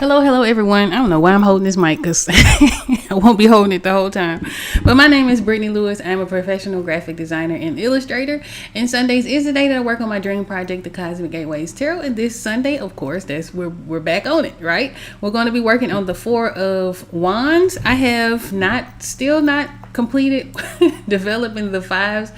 Hello, everyone. I don't know why I'm holding this mic because I won't be holding it the whole time. But my name is Brittany Lewis. I'm a professional graphic designer and illustrator. And Sundays is the day that I work on my dream project, the Cosmic Gateways Tarot. And this Sunday, of course, we're back on it, right? We're going to be working on the Four of Wands. I have still not completed developing the fives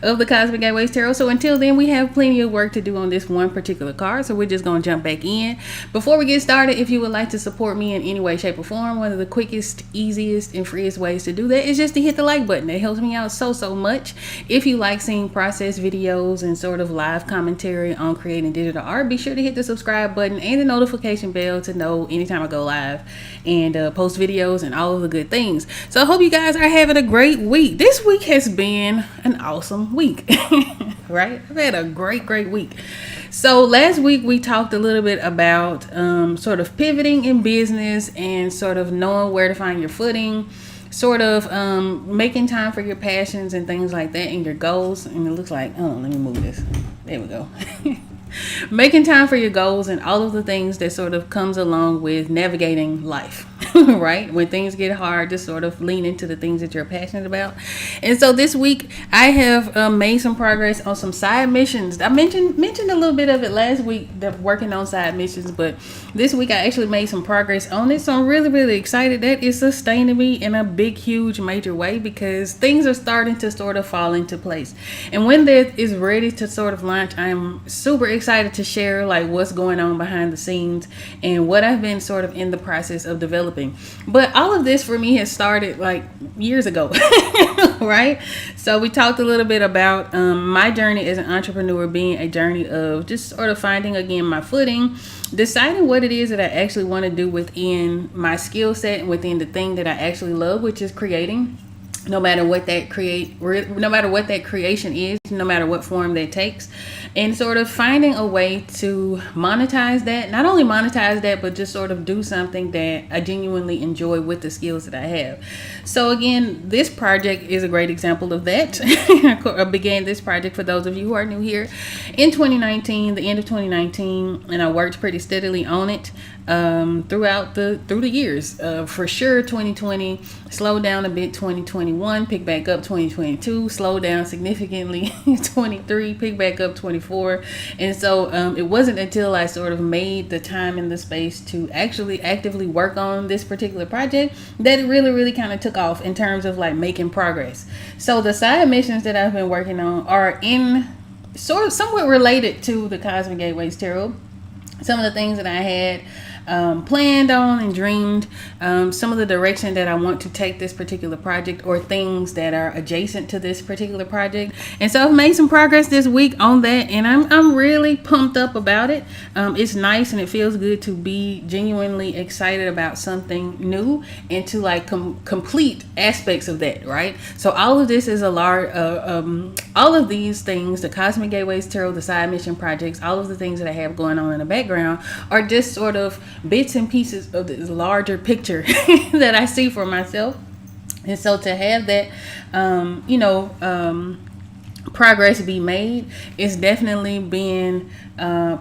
of the Cosmic Gateways Tarot. So until then, we have plenty of work to do on this one particular card. So we're just going to jump back in. Before we get started, if you would like to support me in any way, shape, or form, one of the quickest, easiest, and freest ways to do that is just to hit the like button. It helps me out so much. If you like seeing process videos and sort of live commentary on creating digital art, be sure to hit the subscribe button and the notification bell to know anytime I go live and post videos and all of the good things. So I hope you guys are having a great week. This week has been an awesome week, right? I've had a great week. So last week we talked a little bit about sort of pivoting in business and sort of knowing where to find your footing, sort of making time for your passions and things like that and your goals. And it looks like, oh, let me move this. There we go. Making time for your goals and all of the things that sort of comes along with navigating life, right? When things get hard, just sort of lean into the things that you're passionate about. And so this week I have made some progress on some side missions. I mentioned a little bit of it last week, working on side missions, but this week I actually made some progress on it. So I'm really excited that it's sustaining me in a big, huge, major way because things are starting to sort of fall into place. And when that is ready to sort of launch, I'm super excited to share like what's going on behind the scenes and what I've been sort of in the process of developing. But all of this for me has started like years ago, right? So we talked a little bit about my journey as an entrepreneur being a journey of just sort of finding again my footing, deciding what it is that I actually want to do within my skill set and within the thing that I actually love, which is creating. No matter what that creation is, no matter what form that takes, and sort of finding a way to monetize that, not only monetize that, but just sort of do something that I genuinely enjoy with the skills that I have. So again, this project is a great example of that. I began this project, for those of you who are new here, in 2019, the end of 2019, and I worked pretty steadily on it through the years. For sure 2020 slowed down a bit, 2021 picked back up, 2022 slowed down significantly, 23 picked back up, 24. And so it wasn't until I sort of made the time and the space to actually actively work on this particular project that it really kind of took off in terms of like making progress. So the side missions that I've been working on are in sort of somewhat related to the Cosmic Gateways Tarot. Some of the things that I had planned on and dreamed, some of the direction that I want to take this particular project, or things that are adjacent to this particular project. And so I've made some progress this week on that, and I'm really pumped up about it. It's nice and it feels good to be genuinely excited about something new and to like complete aspects of that, right? So all of this is all of these things, the Cosmic Gateways Tarot, the side mission projects, all of the things that I have going on in the background are just sort of bits and pieces of this larger picture that I see for myself. And so to have that, progress be made, it's definitely been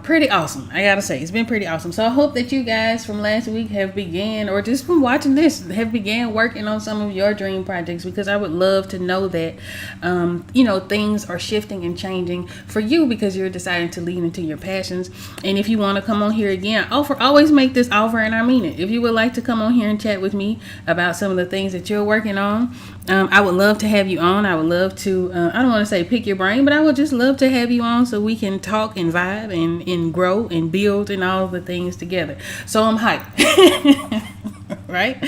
pretty awesome. I gotta say, it's been pretty awesome. So I hope that you guys from last week have began, or just from watching this, have began working on some of your dream projects, because I would love to know that things are shifting and changing for you because you're deciding to lean into your passions. And if you want to come on here again, always make this offer, and I mean it. If you would like to come on here and chat with me about some of the things that you're working on, I would love to have you on. I would love to, I don't want to say pick your brain, but I would just love to have you on so we can talk and vibe and grow and build and all the things together. So I'm hyped, right?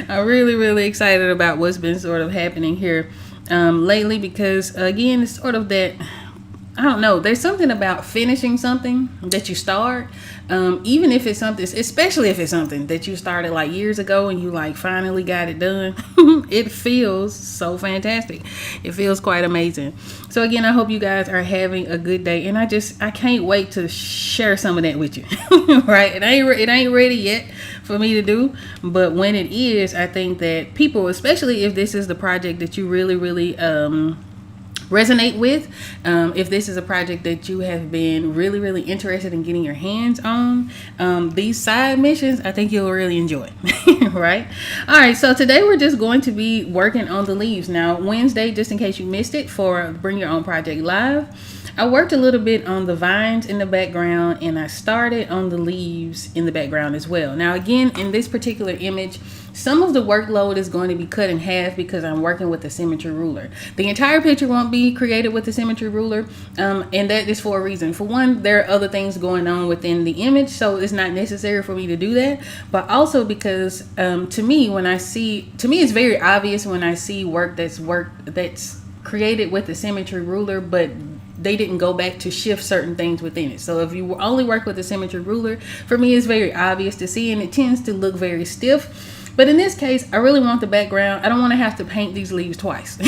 I'm really excited about what's been sort of happening here lately, because again, it's sort of that, I don't know, there's something about finishing something that you start, even if it's something, especially if it's something that you started like years ago and you like finally got it done. It feels so fantastic. It feels quite amazing. So again, I hope you guys are having a good day, and I can't wait to share some of that with you. Right? It ain't ready yet for me to do, but when it is, I think that people, especially if this is the project that you really resonate with. If this is a project that you have been really interested in getting your hands on, these side missions, I think you'll really enjoy. Right? All right, so today we're just going to be working on the leaves. Now, Wednesday, just in case you missed it, for Bring Your Own Project Live, I worked a little bit on the vines in the background, and I started on the leaves in the background as well. Now, again, in this particular image, some of the workload is going to be cut in half because I'm working with the symmetry ruler. The entire picture won't be created with the symmetry ruler, and that is for a reason. For one, there are other things going on within the image, so it's not necessary for me to do that. But also because to me, it's very obvious when I see work that's created with the symmetry ruler, but they didn't go back to shift certain things within it. So if you only work with the symmetry ruler, for me it's very obvious to see, and it tends to look very stiff. But in this case, I really want the background. I don't want to have to paint these leaves twice,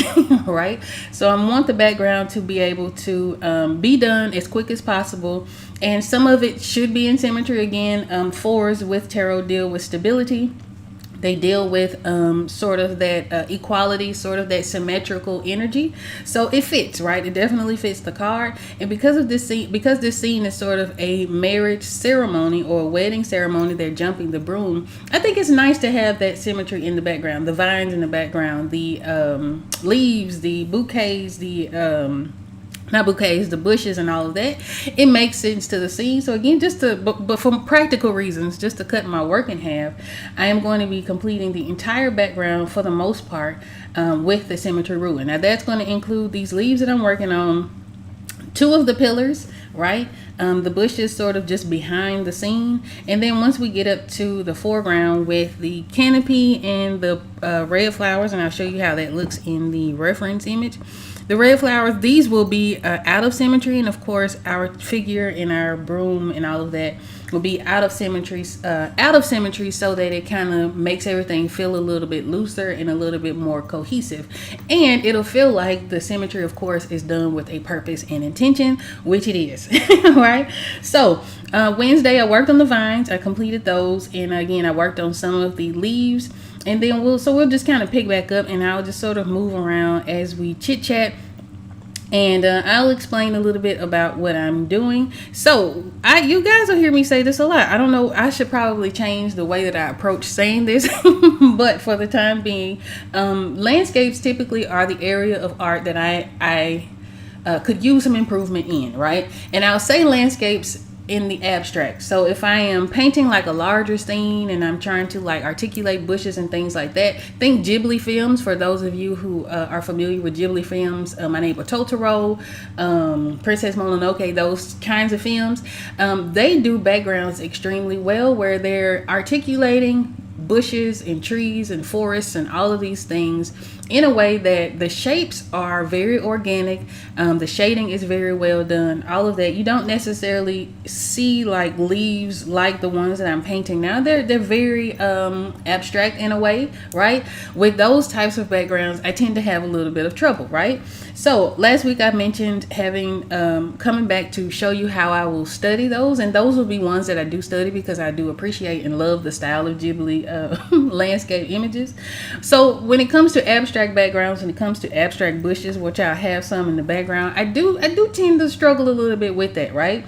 right? So I want the background to be able to be done as quick as possible. And some of it should be in symmetry. Again, fours with tarot deal with stability. They deal with sort of that equality, sort of that symmetrical energy. So it fits, right? It definitely fits the card. And because this scene is sort of a marriage ceremony or a wedding ceremony, they're jumping the broom. I think it's nice to have that symmetry in the background, the vines in the background, the leaves, the bouquets, not bouquets, the bushes and all of that. It makes sense to the scene. So again, but for practical reasons, just to cut my work in half, I am going to be completing the entire background for the most part with the symmetry ruler. Now that's going to include these leaves that I'm working on, 2 of the pillars, right? The bushes sort of just behind the scene. And then once we get up to the foreground with the canopy and the red flowers, and I'll show you how that looks in the reference image. The red flowers, these will be out of symmetry, and of course our figure and our broom and all of that will be out of symmetry so that it kind of makes everything feel a little bit looser and a little bit more cohesive. And it'll feel like the symmetry, of course, is done with a purpose and intention, which it is. Right? So Wednesday I worked on the vines, I completed those, and again I worked on some of the leaves. And then we'll just kind of pick back up, and I'll just sort of move around as we chit chat, and I'll explain a little bit about what I'm doing. So you guys will hear me say this a lot. I don't know, I should probably change the way that I approach saying this, but for the time being, landscapes typically are the area of art that I could use some improvement in, right? And I'll say landscapes in the abstract. So if I am painting like a larger scene and I'm trying to like articulate bushes and things like that, think Ghibli films. For those of you who are familiar with Ghibli films, My Neighbor Totoro, Princess Mononoke, those kinds of films, they do backgrounds extremely well where they're articulating bushes and trees and forests and all of these things in a way that the shapes are very organic, the shading is very well done, all of that. You don't necessarily see like leaves like the ones that I'm painting now. They're very abstract in a way, right? With those types of backgrounds, I tend to have a little bit of trouble, right? So last week I mentioned having coming back to show you how I will study those, and those will be ones that I do study because I do appreciate and love the style of Ghibli landscape images. So when it comes to abstract backgrounds, when it comes to abstract bushes, which I have some in the background, I do tend to struggle a little bit with that, right?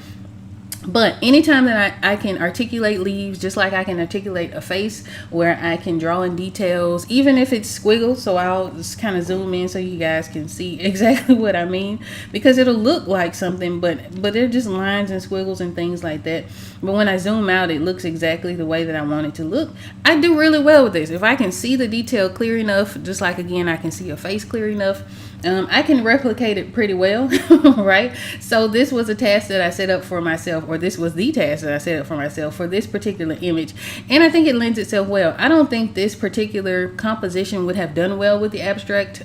But anytime that I can articulate leaves, just like I can articulate a face where I can draw in details, even if it's squiggles, so I'll just kind of zoom in so you guys can see exactly what I mean, because it'll look like something, but they're just lines and squiggles and things like that. But when I zoom out, it looks exactly the way that I want it to look. I do really well with this. If I can see the detail clear enough, just like again, I can see a face clear enough, I can replicate it pretty well, right? So this was a task that I set up for myself, or this was the task that I set up for myself for this particular image. And I think it lends itself well. I don't think this particular composition would have done well with the abstract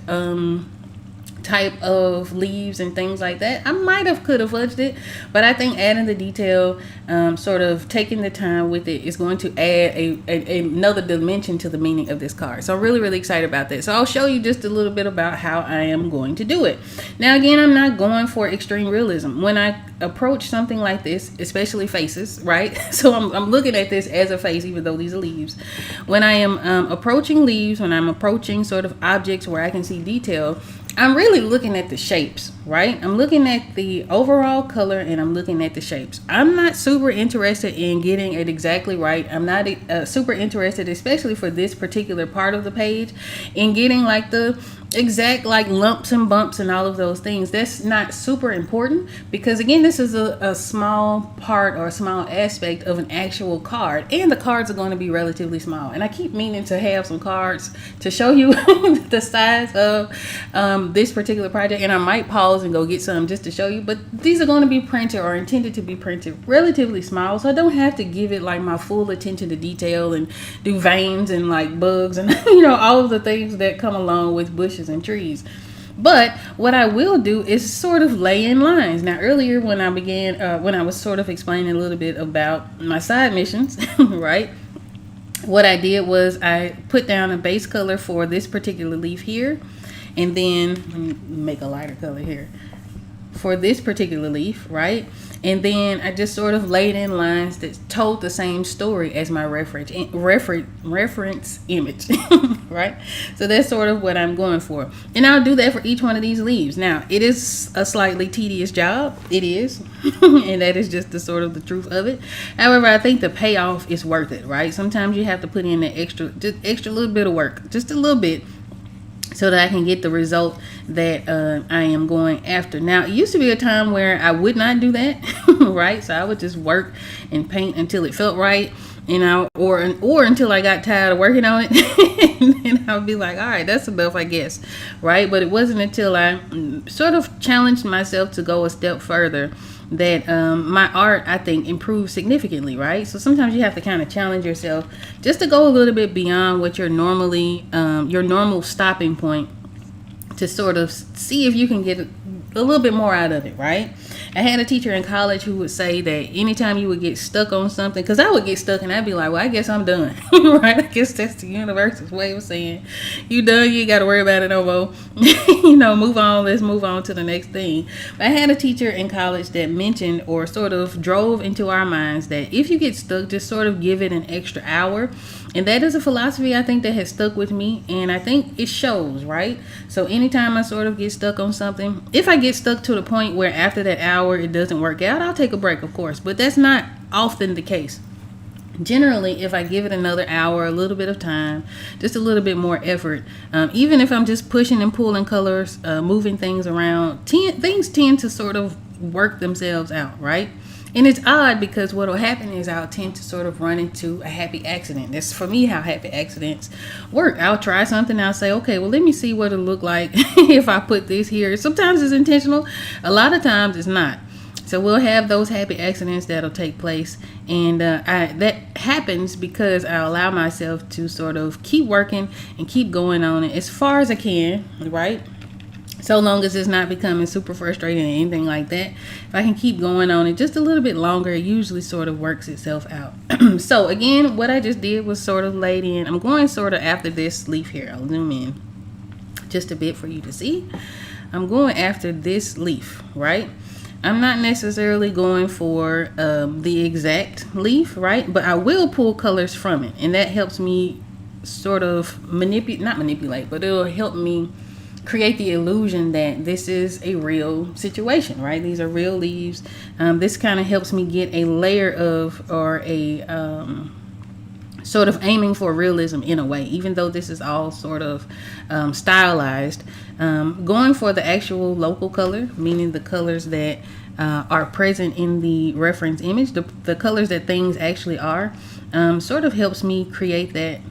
type of leaves and things like that. I could have fudged it, but I think adding the detail, sort of taking the time with it, is going to add another dimension to the meaning of this card. So I'm really excited about that. So I'll show you just a little bit about how I am going to do it. Now again, I'm not going for extreme realism when I approach something like this, especially faces, right? So I'm looking at this as a face, even though these are leaves. When I am approaching leaves, when I'm approaching sort of objects where I can see detail, I'm really looking at the shapes, right? I'm looking at the overall color and I'm looking at the shapes. I'm not super interested in getting it exactly right. I'm not super interested, especially for this particular part of the page, in getting like the exact like lumps and bumps and all of those things. That's not super important because again, this is a small part or a small aspect of an actual card, and the cards are going to be relatively small. And I keep meaning to have some cards to show you the size of this particular project, and I might pause and go get some just to show you, but these are going to be printed or intended to be printed relatively small, so I don't have to give it like my full attention to detail and do veins and like bugs and all of the things that come along with bushes and trees. But what I will do is sort of lay in lines. Now earlier when I was sort of explaining a little bit about my side missions, right, what I did was I put down a base color for this particular leaf here. And then let me make a lighter color here for this particular leaf, right? And then I just sort of laid in lines that told the same story as my reference image, right? So that's sort of what I'm going for. And I'll do that for each one of these leaves. Now, it is a slightly tedious job. It is. And that is just the sort of the truth of it. However, I think the payoff is worth it, right? Sometimes you have to put in that extra little bit of work, just a little bit, so that I can get the result that I am going after. Now, it used to be a time where I would not do that, right? So I would just work and paint until it felt right, or until I got tired of working on it, and then I would be like, all right, that's enough, I guess, right? But it wasn't until I sort of challenged myself to go a step further that my art, I think, improved significantly, right? So sometimes you have to kind of challenge yourself just to go a little bit beyond what your normal stopping point, to sort of see if you can get a little bit more out of it, right? I had a teacher in college who would say that anytime you would get stuck on something, because I would get stuck and I'd be like, well, I guess I'm done, right? I guess that's the universe's way of saying, you done, you got to worry about it no more. Move on, let's move on to the next thing. But I had a teacher in college that mentioned or sort of drove into our minds that if you get stuck, just sort of give it an extra hour. And that is a philosophy I think that has stuck with me, and I think it shows, right? So anytime I sort of get stuck on something, if I get stuck to the point where after that hour it doesn't work out, I'll take a break, of course, but that's not often the case. Generally, if I give it another hour, a little bit of time, just a little bit more effort, even if I'm just pushing and pulling colors, moving things around, things tend to sort of work themselves out, right? And it's odd because what will happen is I'll tend to sort of run into a happy accident. That's for me how happy accidents work. I'll try something. I'll say, okay, well, let me see what it'll look like if I put this here. Sometimes it's intentional. A lot of times it's not. So we'll have those happy accidents that'll take place. And that happens because I allow myself to sort of keep working and keep going on it as far as I can, right? So long as it's not becoming super frustrating or anything like that. If I can keep going on it just a little bit longer, it usually sort of works itself out. So again, what I just did was sort of laid in. I'm going sort of after this leaf here. I'll zoom in just a bit for you to see. I'm going after this leaf, right? I'm not necessarily going for the exact leaf, right? But I will pull colors from it. And that helps me sort of not manipulate, but it'll help me create the illusion that this is a real situation, right? These are real leaves. This kind of helps me get a layer of, or a sort of aiming for realism in a way, even though this is all sort of stylized. Going for the actual local color, meaning the colors that are present in the reference image, the colors that things actually are, sort of helps me create that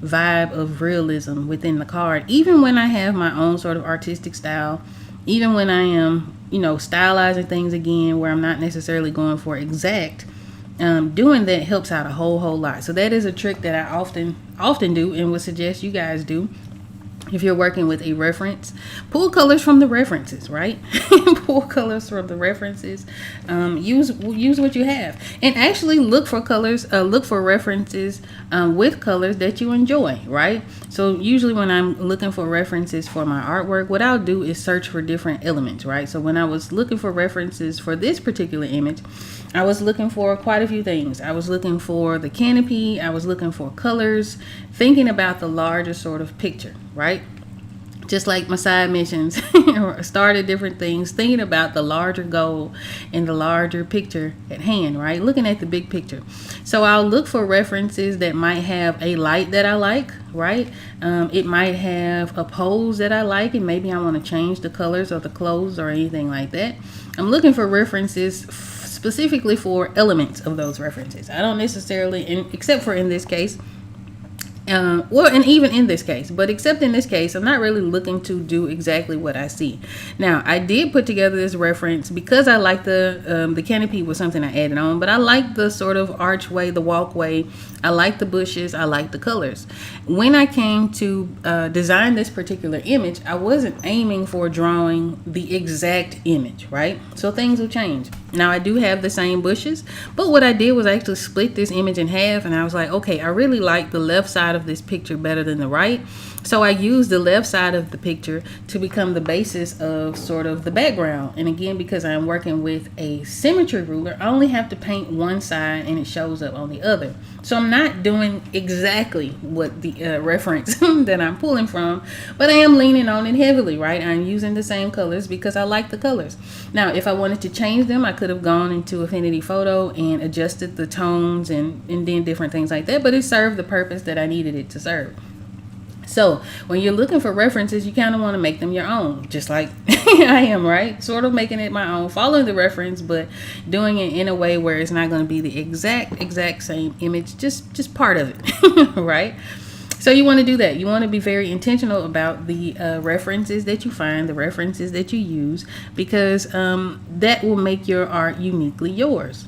vibe of realism within the card, even when I have my own sort of artistic style, even when I am stylizing things again where I'm not necessarily going for exact. Doing that helps out a whole lot. So that is a trick that I often do and would suggest you guys do. If you're working with a reference, pull colors from the references, right? Pull colors from the references. Use what you have, and actually look for colors. Look for references with colors that you enjoy, right? So usually when I'm looking for references for my artwork, what I'll do is search for different elements, right? So when I was looking for references for this particular image, I was looking for quite a few things. I was looking for the canopy. I was looking for colors, thinking about the larger sort of picture, right? just like my side missions, started different things, thinking about the larger goal and the larger picture at hand, right? Looking at the big picture. So I'll look for references that might have a light that I like, right? It might have a pose that I like, and maybe I want to change the colors of the clothes or anything like that. I'm looking for references specifically for elements of those references. I don't necessarily, except for in this case, well, and even in this case, but except in this case, I'm not really looking to do exactly what I see. Now, I did put together this reference because I like the canopy was something I added on, but I like the sort of archway, the walkway. I like the bushes. I like the colors. When I came to design this particular image, I wasn't aiming for drawing the exact image, right? So things will change. Now, I do have the same bushes, but what I did was actually split this image in half, and I was like, okay, I really like the left side of this picture better than the right. So I used the left side of the picture to become the basis of sort of the background. And again, because I'm working with a symmetry ruler, I only have to paint one side and it shows up on the other. So I'm not doing exactly what the reference that I'm pulling from, but I am leaning on it heavily, right? I'm using the same colors because I like the colors. Now, if I wanted to change them, I could have gone into Affinity Photo and adjusted the tones and then different things like that, but it served the purpose that I needed it to serve. So when you're looking for references, you kind of want to make them your own, just like I am, right? Sort of making it my own, following the reference, but doing it in a way where it's not going to be the exact same image, just part of it, right? So you want to do that. You want to be very intentional about the references that you find, the references that you use, because that will make your art uniquely yours.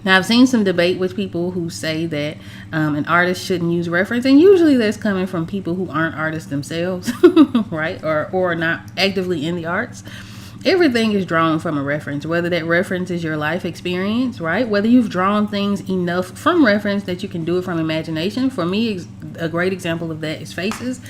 Now, I've seen some debate with people who say that an artist shouldn't use reference, and usually that's coming from people who aren't artists themselves, right? Or not actively in the arts. Everything is drawn from a reference, whether that reference is your life experience, right? Whether you've drawn things enough from reference that you can do it from imagination. For me, a great example of that is faces.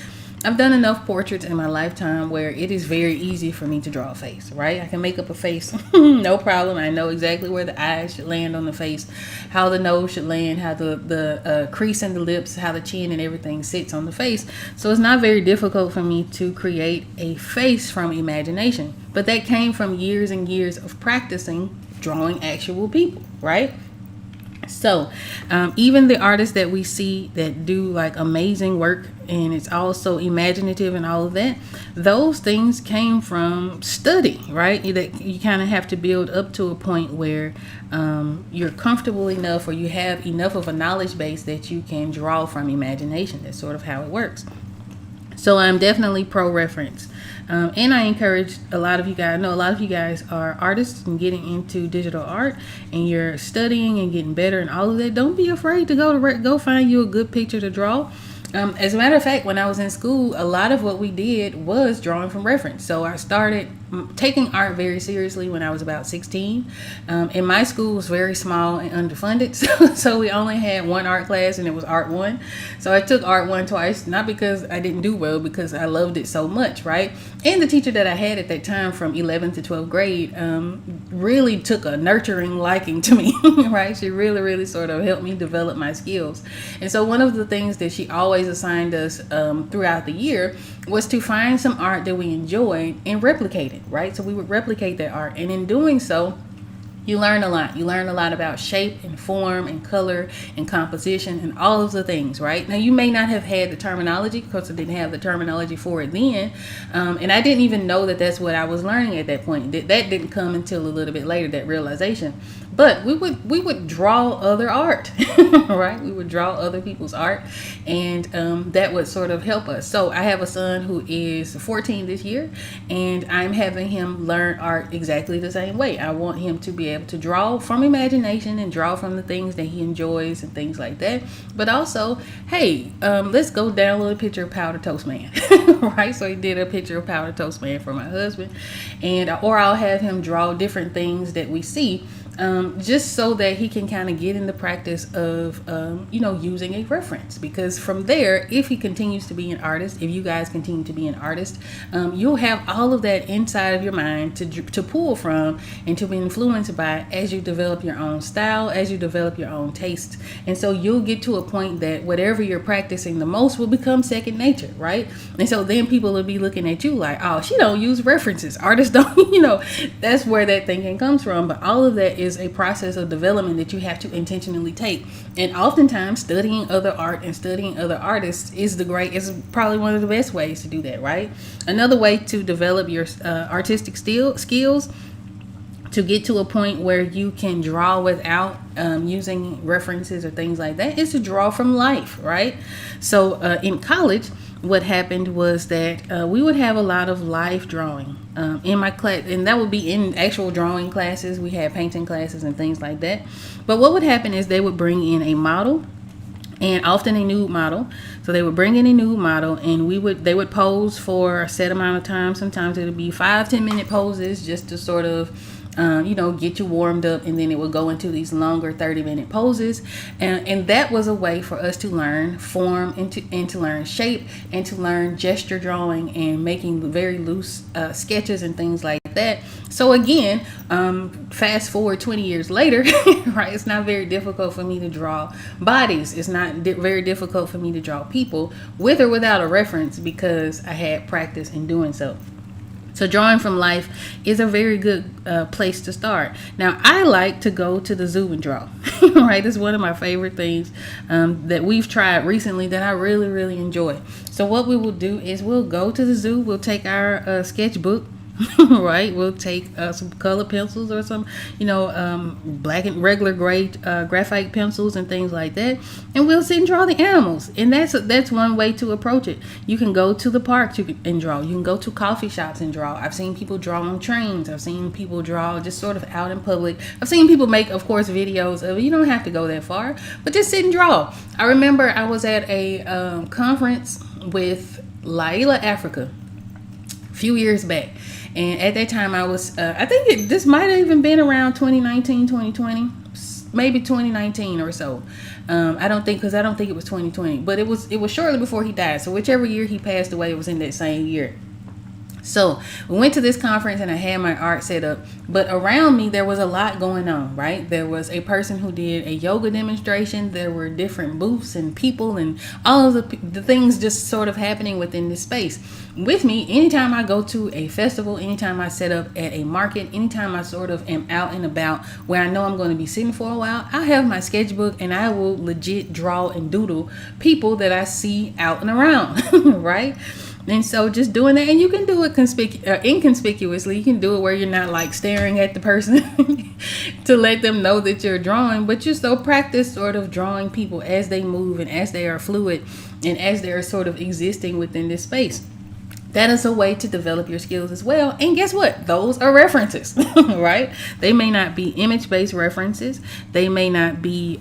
I've done enough portraits in my lifetime where it is very easy for me to draw a face, right? I can make up a face, no problem. I know exactly where the eyes should land on the face, how the nose should land, how the crease in the lips, how the chin and everything sits on the face. So it's not very difficult for me to create a face from imagination. But that came from years and years of practicing drawing actual people, right? So even the artists that we see that do like amazing work and it's also imaginative and all of that, those things came from study, right? That you kind of have to build up to a point where you're comfortable enough or you have enough of a knowledge base that you can draw from imagination. That's sort of how it works. So I'm definitely pro reference. And I encourage a lot of you guys, I know a lot of you guys are artists and getting into digital art and you're studying and getting better and all of that. Don't be afraid to go find you a good picture to draw. As a matter of fact, when I was in school, a lot of what we did was drawing from reference. So I started taking art very seriously when I was about 16. And my school was very small and underfunded. So we only had one art class and it was Art 1. So I took Art 1 twice, not because I didn't do well, because I loved it so much, right? And the teacher that I had at that time from 11th to 12th grade really took a nurturing liking to me, right? She really sort of helped me develop my skills. And so one of the things that she always assigned us throughout the year was to find some art that we enjoyed and replicate it, right? So we would replicate that art, and in doing so, you learn a lot. You learn a lot about shape and form and color and composition and all of the things, right? Now, you may not have had the terminology because I didn't have the terminology for it then. And I didn't even know that that's what I was learning at that point. That didn't come until a little bit later, that realization. But we would draw other art, right? We would draw other people's art, and that would sort of help us. So I have a son who is 14 this year, and I'm having him learn art exactly the same way. I want him to be able to draw from imagination and draw from the things that he enjoys and things like that. But also, hey, let's go download a picture of Powder Toast Man, right? So he did a picture of Powder Toast Man for my husband, or I'll have him draw different things that we see just so that he can kind of get in the practice of, using a reference. Because from there, if he continues to be an artist, if you guys continue to be an artist, you'll have all of that inside of your mind to pull from and to be influenced by as you develop your own style, as you develop your own taste. And so you'll get to a point that whatever you're practicing the most will become second nature, right? And so then people will be looking at you like, oh, she don't use references. Artists don't, that's where that thinking comes from. But all of that is a process of development that you have to intentionally take. And oftentimes studying other art and studying other artists is probably one of the best ways to do that, right? Another way to develop your artistic skills to get to a point where you can draw without using references or things like that is to draw from life, right? So in college, what happened was that we would have a lot of life drawing in my class, and that would be in actual drawing classes. We had painting classes and things like that. But what would happen is they would bring in a model, and often a nude model. So they would bring in a nude model, and they would pose for a set amount of time. Sometimes it would be 5-10 minute poses just to sort of get you warmed up, and then it would go into these longer 30-minute poses, and that was a way for us to learn form and to learn shape and to learn gesture drawing and making very loose sketches and things like that. So again, fast forward 20 years later, right? It's not very difficult for me to draw bodies. It's not very difficult for me to draw people with or without a reference because I had practice in doing so. So drawing from life is a very good place to start. Now, I like to go to the zoo and draw, right? It's one of my favorite things that we've tried recently that I really, really enjoy. So what we will do is we'll go to the zoo. We'll take our sketchbook, right? We'll take some color pencils or some, black and regular gray graphite pencils and things like that, and we'll sit and draw the animals. And that's one way to approach it. You can go to the park and draw. You can go to coffee shops and draw. I've seen people draw on trains. I've seen people draw just sort of out in public. I've seen people make, of course, videos of, you don't have to go that far, but just sit and draw. I remember I was at a conference with Laila Africa a few years back. And at that time I was, I think this might have even been around 2019, 2020, maybe 2019 or so. I don't think it was 2020, but it was shortly before he died. So whichever year he passed away, it was in that same year. So we went to this conference and I had my art set up, but around me there was a lot going on, right? There was a person who did a yoga demonstration. There were different booths and people and all of the things just sort of happening within this space. With me, anytime I go to a festival, anytime I set up at a market, anytime I sort of am out and about where I know I'm going to be sitting for a while, I have my sketchbook and I will legit draw and doodle people that I see out and around, right? And so just doing that, and you can do it inconspicuously. You can do it where you're not like staring at the person to let them know that you're drawing, but you still practice sort of drawing people as they move and as they are fluid and as they're sort of existing within this space. That is a way to develop your skills as well. And guess what? Those are references, right? They may not be image-based references. They may not be,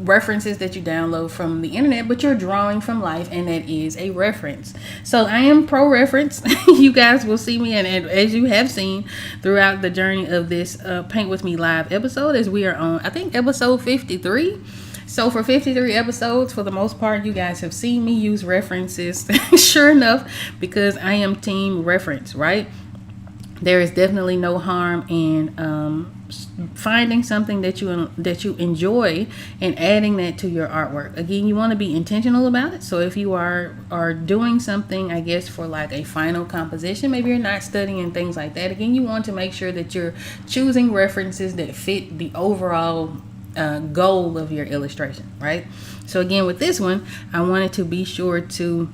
references that you download from the internet, but you're drawing from life, and that is a reference. So I am pro reference. You guys will see me, and as you have seen throughout the journey of this Paint With Me live episode, as we are on, I think, episode 53. So for 53 episodes, for the most part, you guys have seen me use references, sure enough, because I am team reference, right? There is definitely no harm in finding something that you enjoy and adding that to your artwork. Again, you want to be intentional about it. So if you are doing something, I guess, for like a final composition, maybe you're not studying and things like that. Again, you want to make sure that you're choosing references that fit the overall goal of your illustration, right? So again, with this one, I wanted to be sure to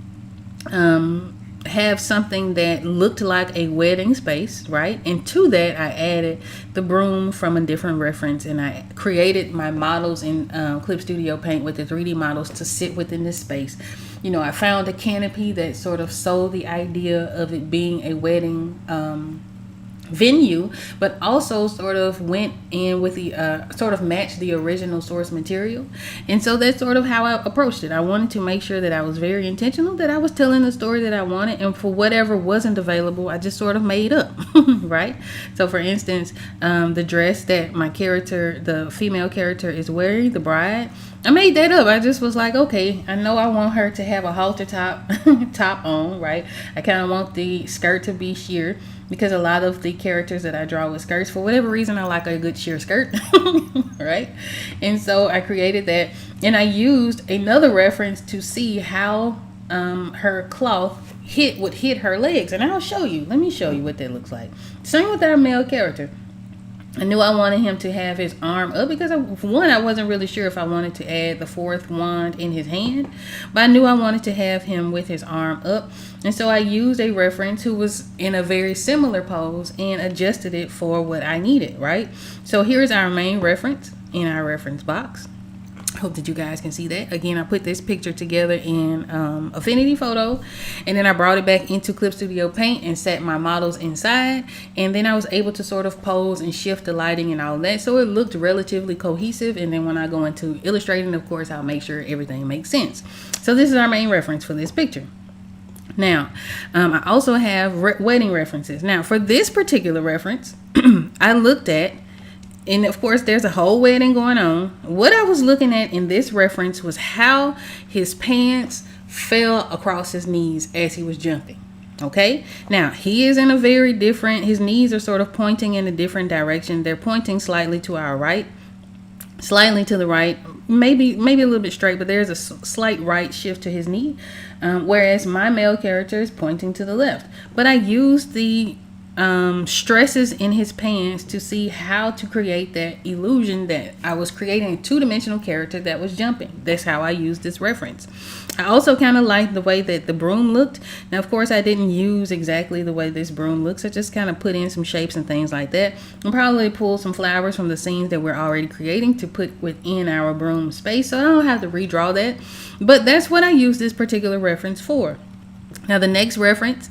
have something that looked like a wedding space, right? And to that, I added the broom from a different reference, and I created my models in Clip Studio Paint with the 3D models to sit within this space. I found a canopy that sort of sold the idea of it being a wedding venue, but also sort of went in with the sort of matched the original source material. And so that's sort of how I approached it. I wanted to make sure that I was very intentional, that I was telling the story that I wanted, and for whatever wasn't available, I just sort of made up. Right? So for instance, the dress that my character, the female character, is wearing, the bride, I made that up. I just was like, okay, I know I want her to have a halter top top on, right? I kind of want the skirt to be sheer, because a lot of the characters that I draw with skirts, for whatever reason, I like a good sheer skirt, right? And so I created that, and I used another reference to see how her cloth would hit her legs, and I'll show you. Let me show you what that looks like. Same with our male character. I knew I wanted him to have his arm up because, I wasn't really sure if I wanted to add the fourth wand in his hand, but I knew I wanted to have him with his arm up. And so I used a reference who was in a very similar pose and adjusted it for what I needed, right? So here's our main reference in our reference box. Hope that you guys can see that. Again, I put this picture together in Affinity Photo, and then I brought it back into Clip Studio Paint and set my models inside, and then I was able to sort of pose and shift the lighting and all that, so it looked relatively cohesive. And then when I go into illustrating, of course, I'll make sure everything makes sense. So this is our main reference for this picture. Now, I also have wedding references. Now, for this particular reference, I looked at, and of course, there's a whole wedding going on. What I was looking at in this reference was how his pants fell across his knees as he was jumping. Okay, now he is in a very different, his knees are sort of pointing in a different direction. They're pointing slightly to our right, slightly to the right, maybe a little bit straight, but there's a slight right shift to his knee, whereas my male character is pointing to the left. But I used the stresses in his pants to see how to create that illusion that I was creating a two-dimensional character that was jumping. That's how I used this reference. I also kind of liked the way that the broom looked. Now, of course, I didn't use exactly the way this broom looks. I just kind of put in some shapes and things like that, and probably pull some flowers from the scenes that we're already creating to put within our broom space, so I don't have to redraw that. But that's what I use this particular reference for. Now the next reference,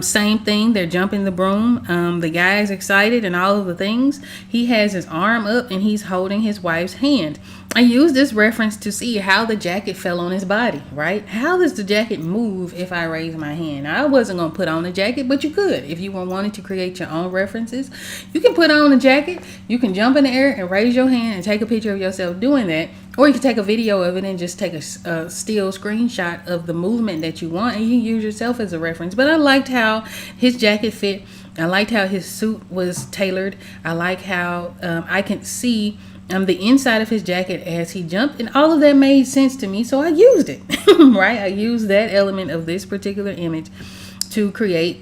same thing. They're jumping the broom. The guy is excited and all of the things. He has his arm up and he's holding his wife's hand. I use this reference to see how the jacket fell on his body, right? How does the jacket move if I raise my hand? Now, I wasn't going to put on the jacket, but you could. If you were wanting to create your own references, you can put on a jacket. You can jump in the air and raise your hand and take a picture of yourself doing that. Or you can take a video of it and just take a still screenshot of the movement that you want, and you can use yourself as a reference. But I liked how his jacket fit. I liked how his suit was tailored. I like how I can see the inside of his jacket as he jumped, and all of that made sense to me, so I used it. Right? I used that element of this particular image to create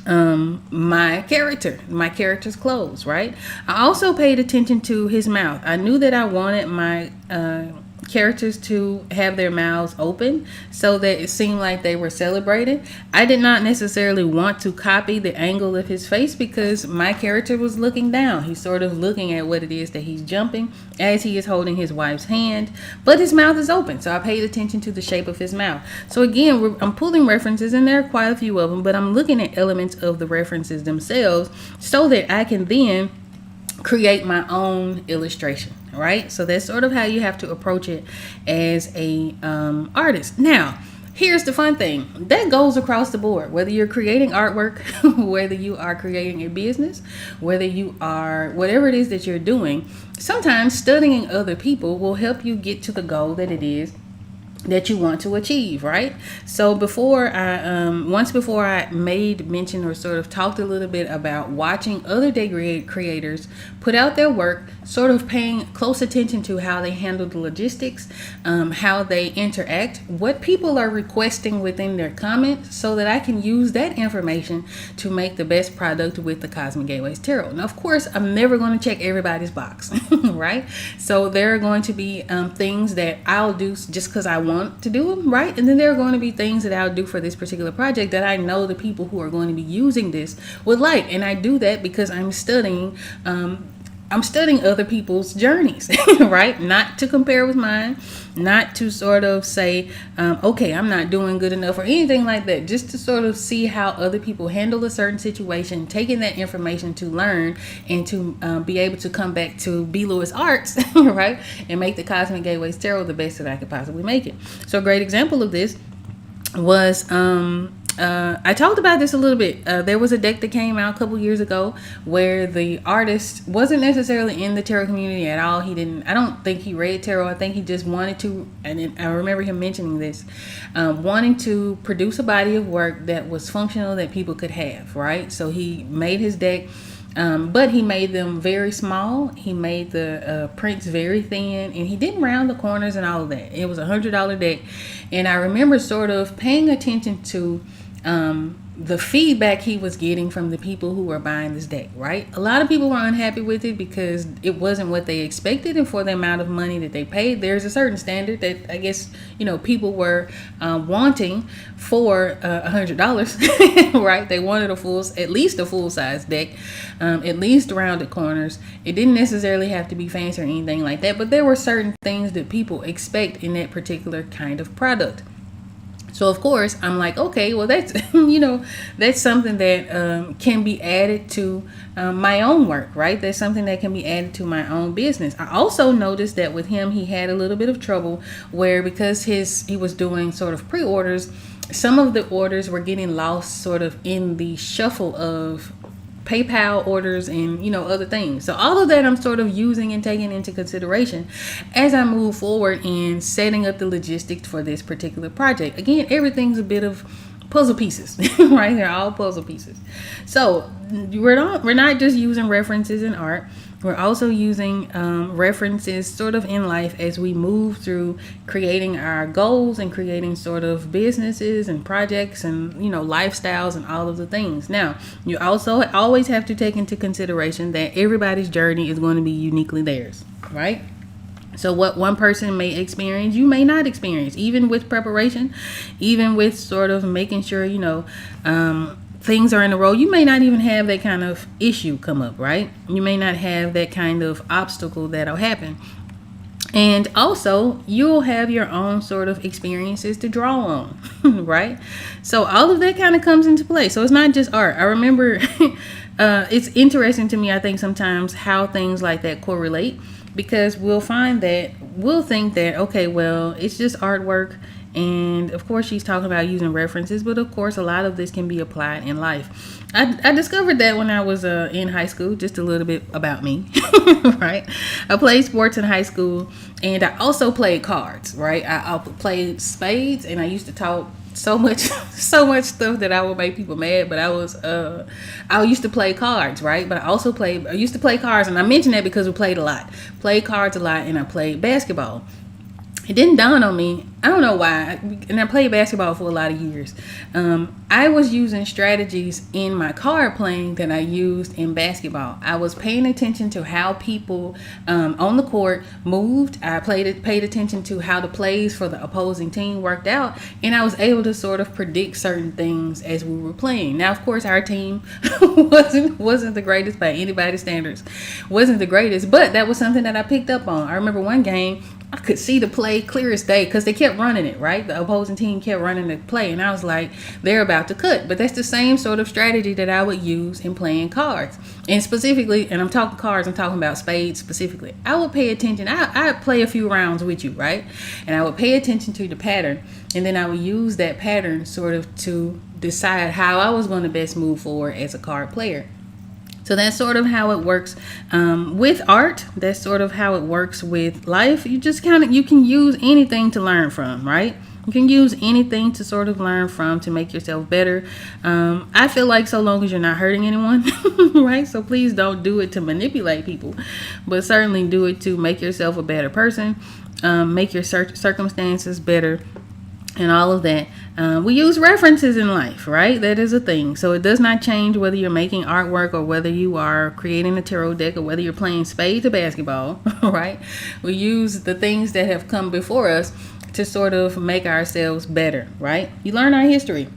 my character's clothes, right? I also paid attention to his mouth. I knew that I wanted my characters to have their mouths open so that it seemed like they were celebrating. I did not necessarily want to copy the angle of his face because my character was looking down. He's sort of looking at what it is that he's jumping as he is holding his wife's hand, but his mouth is open, so I paid attention to the shape of his mouth. So again, I'm pulling references, and there are quite a few of them, but I'm looking at elements of the references themselves so that I can then create my own illustration, right? So that's sort of how you have to approach it as a artist. Now, here's the fun thing. That goes across the board. Whether you're creating artwork, whether you are creating a business, whether you are, whatever it is that you're doing, sometimes studying other people will help you get to the goal that it is that you want to achieve, right? So before I made mention or sort of talked a little bit about watching other day creators put out their work, sort of paying close attention to how they handle the logistics, how they interact, what people are requesting within their comments, so that I can use that information to make the best product with the Cosmic Gateways Tarot. Now, of course, I'm never going to check everybody's box, right? So there are going to be things that I'll do just because I want to do them, right? And then there are going to be things that I'll do for this particular project that I know the people who are going to be using this would like. And I do that because I'm studying I'm studying other people's journeys, right? Not to compare with mine, not to sort of say, okay, I'm not doing good enough or anything like that. Just to sort of see how other people handle a certain situation, taking that information to learn and to be able to come back to B. Lewis Arts, right? And make the Cosmic Gateways Tarot the best that I could possibly make it. So a great example of this was I talked about this a little bit. There was a deck that came out a couple years ago where the artist wasn't necessarily in the tarot community at all. I don't think he read tarot. I think he just wanted to, and I remember him mentioning this, wanting to produce a body of work that was functional that people could have, right? So he made his deck. But he made them very small. He made the prints very thin, and he didn't round the corners and all of that. It was $100 deck, and I remember sort of paying attention to the feedback he was getting from the people who were buying this deck, right? A lot of people were unhappy with it because it wasn't what they expected, and for the amount of money that they paid, there's a certain standard that I guess, people were wanting for $100, right? They wanted at least a full-size deck, at least rounded corners. It didn't necessarily have to be fancy or anything like that, but there were certain things that people expect in that particular kind of product. So of course I'm like, okay, well that's that's something that can be added to my own work, right? That's something that can be added to my own business. I also noticed that with him, he had a little bit of trouble where, because he was doing sort of pre-orders, some of the orders were getting lost sort of in the shuffle of PayPal orders and other things. So all of that I'm sort of using and taking into consideration as I move forward in setting up the logistics for this particular project. Again, everything's a bit of puzzle pieces, right? They're all puzzle pieces. So we're not just using references in art. We're also using references sort of in life as we move through creating our goals and creating sort of businesses and projects and, lifestyles and all of the things. Now, you also always have to take into consideration that everybody's journey is going to be uniquely theirs, right? So what one person may experience, you may not experience, even with preparation, even with sort of making sure, things are in a row. You may not even have that kind of issue come up, right? You may not have that kind of obstacle that'll happen. And also, you'll have your own sort of experiences to draw on, right? So all of that kind of comes into play. So it's not just art. I remember it's interesting to me, I think, sometimes how things like that correlate, because we'll think that, okay, well, it's just artwork. And of course, she's talking about using references, but of course, a lot of this can be applied in life. I discovered that when I was in high school. Just a little bit about me, right? I played sports in high school, and I also played cards, right? I played spades, and I used to talk so much stuff that I would make people mad. But I used to play cards, right? But I used to play cards, and I mention that because we played cards a lot, and I played basketball. It didn't dawn on me, I don't know why, and I played basketball for a lot of years. I was using strategies in my card playing that I used in basketball. I was paying attention to how people on the court moved. I paid attention to how the plays for the opposing team worked out, and I was able to sort of predict certain things as we were playing. Now, of course, our team wasn't the greatest by anybody's standards, wasn't the greatest, but that was something that I picked up on. I remember one game, I could see the play clear as day because they kept running it, right? The opposing team kept running the play, and I was like, they're about to cut. But that's the same sort of strategy that I would use in playing cards. And specifically, and I'm talking cards, I'm talking about spades specifically. I would pay attention. I'd play a few rounds with you, right? And I would pay attention to the pattern, and then I would use that pattern sort of to decide how I was going to best move forward as a card player. So that's sort of how it works with art. That's sort of how it works with life. You can use anything to learn from, right? You can use anything to sort of learn from to make yourself better. I feel like so long as you're not hurting anyone, right? So please don't do it to manipulate people, but certainly do it to make yourself a better person, make your circumstances better, and all of that. We use references in life, right? That is a thing. So it does not change whether you're making artwork or whether you are creating a tarot deck or whether you're playing spades or basketball, right? We use the things that have come before us to sort of make ourselves better, right? You learn our history.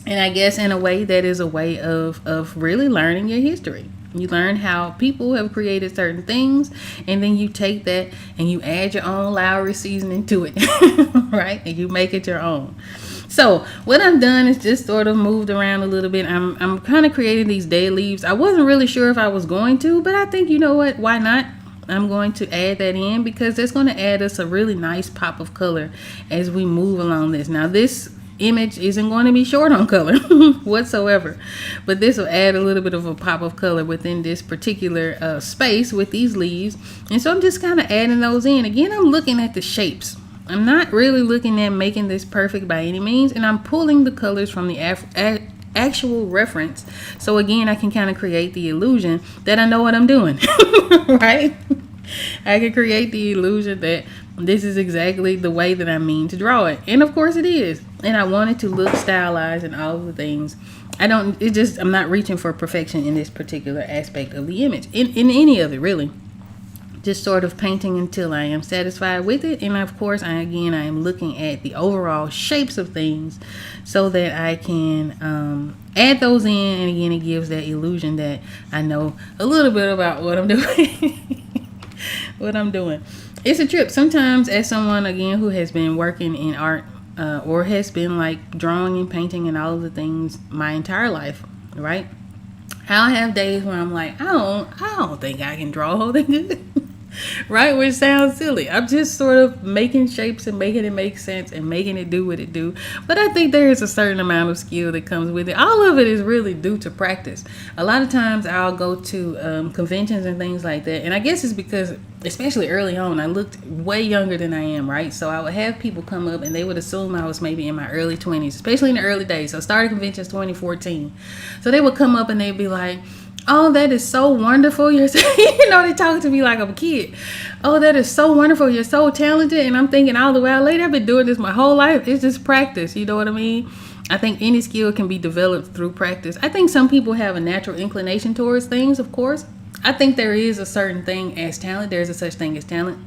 And I guess in a way that is a way of really learning your history. You learn how people have created certain things, and then you take that and you add your own Lowry seasoning to it, right? And you make it your own. So what I've done is just sort of moved around a little bit. I'm kind of creating these dead leaves. I wasn't really sure if I was going to, but I think, you know what? Why not? I'm going to add that in because it's going to add us a really nice pop of color as we move along this. Now this image isn't going to be short on color whatsoever, but this will add a little bit of a pop of color within this particular space with these leaves. And so I'm just kind of adding those in. Again, I'm looking at the shapes. I'm not really looking at making this perfect by any means, and I'm pulling the colors from the actual reference. So again, I can kind of create the illusion that I know what I'm doing, right? I can create the illusion that this is exactly the way that I mean to draw it. And of course it is. And I want it to look stylized and all of the things. I'm not reaching for perfection in this particular aspect of the image. In any of it, really. Just sort of painting until I am satisfied with it. And of course, I am looking at the overall shapes of things so that I can add those in. And again, it gives that illusion that I know a little bit about what I'm doing. It's a trip. Sometimes as someone, again, who has been working in art or has been like drawing and painting and all of the things my entire life, right? I'll have days where I'm like, I don't think I can draw whole thing good. Right? Which sounds silly. I'm just sort of making shapes and making it make sense and making it do what it do. But I think there is a certain amount of skill that comes with it. All of it is really due to practice. A lot of times I'll go to conventions and things like that. And I guess it's because, especially early on, I looked way younger than I am, right? So I would have people come up and they would assume I was maybe in my early 20s, especially in the early days. So I started conventions 2014. So they would come up and they'd be like, oh, that is so wonderful. You're so, they talk to me like I'm a kid. Oh, that is so wonderful. You're so talented. And I'm thinking all the way later, I've been doing this my whole life. It's just practice. You know what I mean? I think any skill can be developed through practice. I think some people have a natural inclination towards things, of course. I think there is a certain thing as talent. There's a such thing as talent.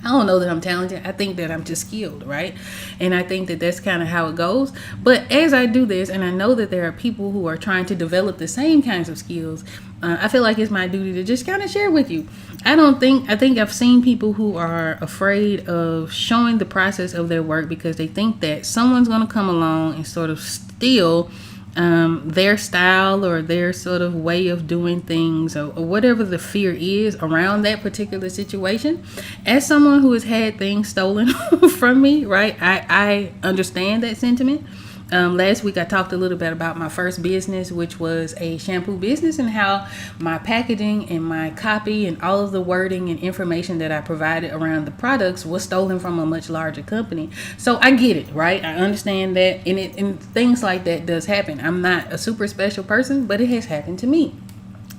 I don't know that I'm talented. I think that I'm just skilled, right? And I think that that's kind of how it goes. But as I do this, and I know that there are people who are trying to develop the same kinds of skills, I feel like it's my duty to just kind of share with you. I think I've seen people who are afraid of showing the process of their work because they think that someone's going to come along and sort of steal their style or their sort of way of doing things or whatever the fear is around that particular situation. As someone who has had things stolen from me, right, I understand that sentiment. Last week I talked a little bit about my first business, which was a shampoo business, and how my packaging and my copy and all of the wording and information that I provided around the products was stolen from a much larger company. So I get it, right? I understand that, and things like that does happen. I'm not a super special person, but it has happened to me.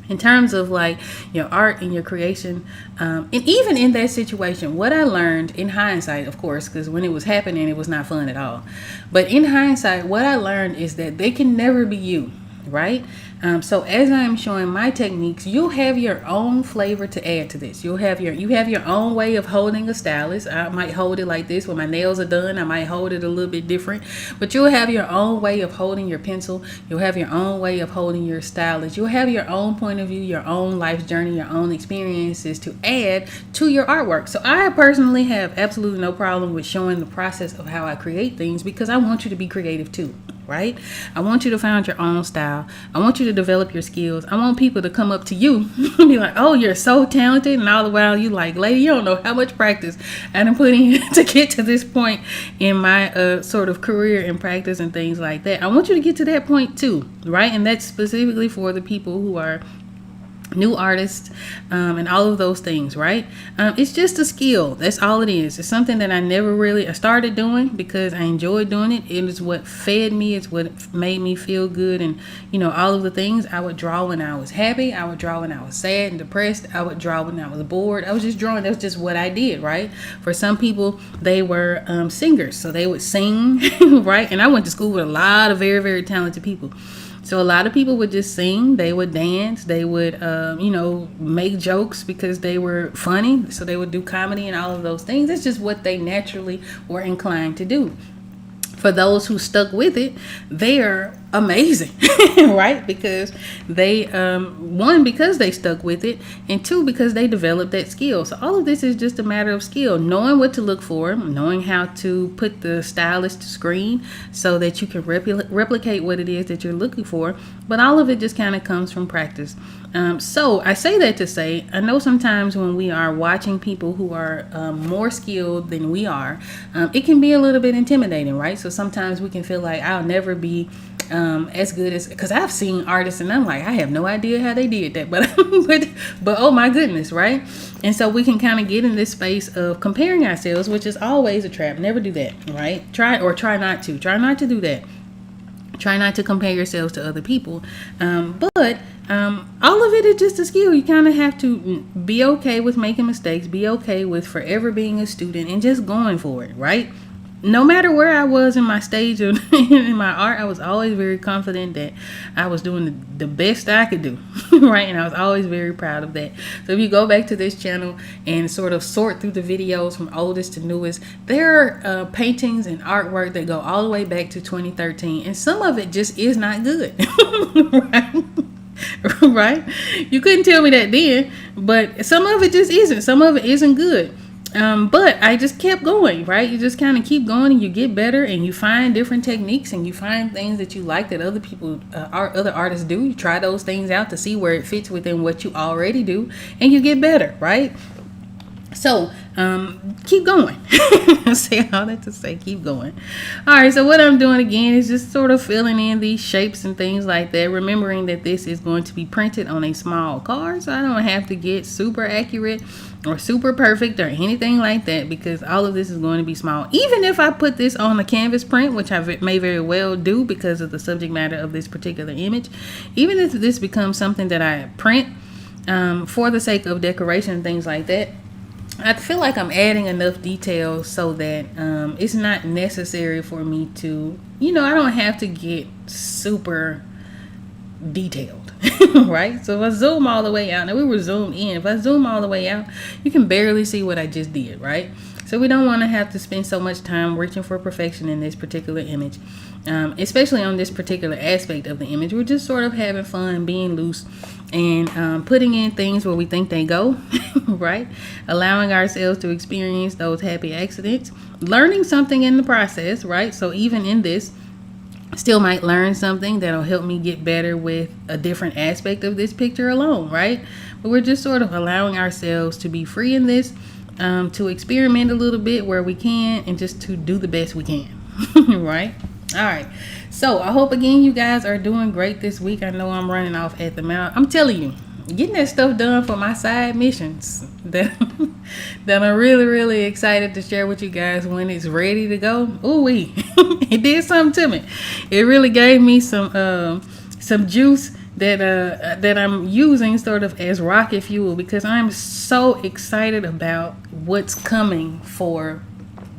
In terms of like your art and your creation, and even in that situation, what I learned in hindsight, of course, because when it was happening, it was not fun at all. But in hindsight, what I learned is that they can never be you, right? So as I'm showing my techniques, you'll have your own flavor to add to this. You have your own way of holding a stylus. I might hold it like this when my nails are done. I might hold it a little bit different, but you'll have your own way of holding your pencil. You'll have your own way of holding your stylus. You'll have your own point of view, your own life's journey, your own experiences to add to your artwork. So I personally have absolutely no problem with showing the process of how I create things because I want you to be creative too. Right? I want you to find your own style. I want you to develop your skills. I want people to come up to you and be like, oh, you're so talented. And all the while you like, lady, you don't know how much practice I'm putting in to get to this point in my sort of career and practice and things like that. I want you to get to that point too. Right? And that's specifically for the people who are new artists and all of those things, right? It's just a skill. That's all it is. It's something that I started doing because I enjoyed doing it. It is what fed me. It's what made me feel good. And, all of the things I would draw when I was happy. I would draw when I was sad and depressed. I would draw when I was bored. I was just drawing. That was just what I did, right? For some people, they were singers. So they would sing, right? And I went to school with a lot of very, very talented people. So a lot of people would just sing, they would dance, they would, make jokes because they were funny. So they would do comedy and all of those things. It's just what they naturally were inclined to do. for those who stuck with it, they are amazing, right? Because they, one, because they stuck with it, and two, because they developed that skill. So all of this is just a matter of skill, knowing what to look for, knowing how to put the stylus to screen so that you can replicate what it is that you're looking for. But all of it just kind of comes from practice. So I say that to say, I know sometimes when we are watching people who are more skilled than we are, it can be a little bit intimidating, right? So sometimes we can feel like I'll never be as good as, because I've seen artists and I'm like, I have no idea how they did that, but oh my goodness, right? And so we can kind of get in this space of comparing ourselves, which is always a trap. Never do that, right? Try not to do that. Try not to compare yourselves to other people. But all of it is just a skill. You kind of have to be okay with making mistakes, be okay with forever being a student and just going for it, right? No matter where I was in my stage of in my art, I was always very confident that I was doing the best I could do, right? And I was always very proud of that. So if you go back to this channel and sort of sort through the videos from oldest to newest, there are paintings and artwork that go all the way back to 2013, and some of it just is not good, right? Right? You couldn't tell me that then, but some of it just isn't. Some of it isn't good. But I just kept going, right? You just kind of keep going and you get better and you find different techniques and you find things that you like that other people, other artists do. You try those things out to see where it fits within what you already do and you get better, right? So, keep going. I say all that to say keep going. All right, so what I'm doing again is just sort of filling in these shapes and things like that, remembering that this is going to be printed on a small card, so I don't have to get super accurate or super perfect or anything like that, because all of this is going to be small. Even if I put this on a canvas print, which I may very well do because of the subject matter of this particular image, even if this becomes something that I print for the sake of decoration and things like that, I feel like I'm adding enough detail so that it's not necessary for me to, I don't have to get super detailed, right? So if I zoom all the way out, now we were zoomed in. If I zoom all the way out, you can barely see what I just did, right? So we don't want to have to spend so much time reaching for perfection in this particular image, especially on this particular aspect of the image. We're just sort of having fun, being loose, and putting in things where we think they go, right? Allowing ourselves to experience those happy accidents, learning something in the process, right? So even in this, still might learn something that'll help me get better with a different aspect of this picture alone, right? But we're just sort of allowing ourselves to be free in this, to experiment a little bit where we can, and just to do the best we can, right? All right, so I hope again you guys are doing great this week. I know I'm running off at the mouth. I'm telling you, getting that stuff done for my side missions that I'm really, really excited to share with you guys when it's ready to go. Ooh wee, it did something to me. It really gave me some juice that I'm using sort of as rocket fuel, because I'm so excited about what's coming for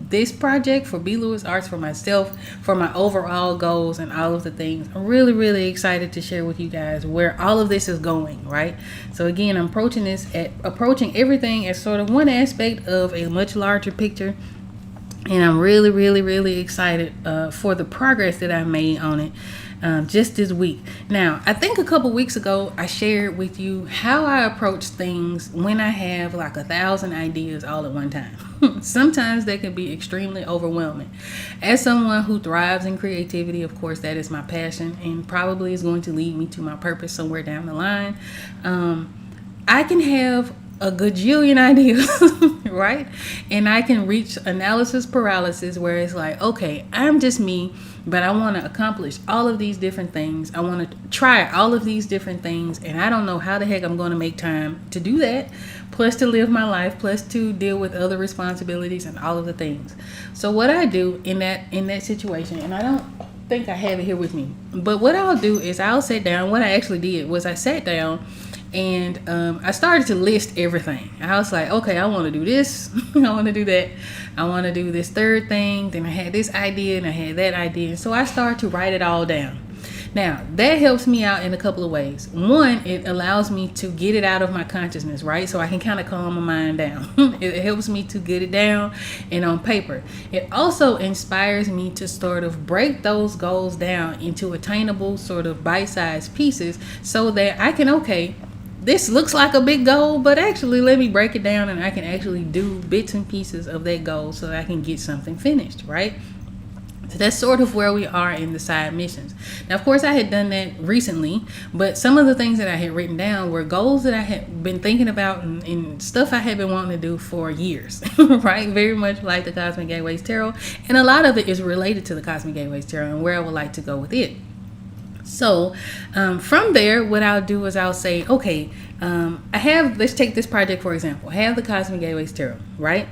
this project, for B. Lewis Arts, for myself, for my overall goals and all of the things. I'm really, really excited to share with you guys where all of this is going, right? So again, I'm approaching everything as sort of one aspect of a much larger picture. And I'm really, really, really excited for the progress that I've made on it just this week. Now, I think a couple weeks ago, I shared with you how I approach things when I have like 1,000 ideas all at one time. Sometimes that can be extremely overwhelming. As someone who thrives in creativity, of course, that is my passion and probably is going to lead me to my purpose somewhere down the line. I can have a gajillion ideas, right? And I can reach analysis paralysis where it's like, okay, I'm just me, but I want to accomplish all of these different things. I want to try all of these different things, and I don't know how the heck I'm going to make time to do that, plus to live my life, plus to deal with other responsibilities and all of the things. So what I do in that situation, and I don't think I have it here with me, but what I'll do is I'll sit down. What I actually did was I sat down and I started to list everything. I was like, okay, I want to do this. I want to do that. I want to do this third thing. Then I had this idea and I had that idea. And so I started to write it all down. Now, that helps me out in a couple of ways. One, it allows me to get it out of my consciousness, right? So I can kind of calm my mind down. It helps me to get it down and on paper. It also inspires me to sort of break those goals down into attainable sort of bite-sized pieces so that I can, okay, this looks like a big goal, but actually let me break it down and I can actually do bits and pieces of that goal so that I can get something finished, right? So that's sort of where we are in the side missions. Now, of course, I had done that recently, but some of the things that I had written down were goals that I had been thinking about and stuff I had been wanting to do for years, right? Very much like the Cosmic Gateways Tarot. And a lot of it is related to the Cosmic Gateways Tarot and where I would like to go with it. So from there, what I'll do is I'll say, okay, let's take this project for example. I have the Cosmic Gateways Tarot, right?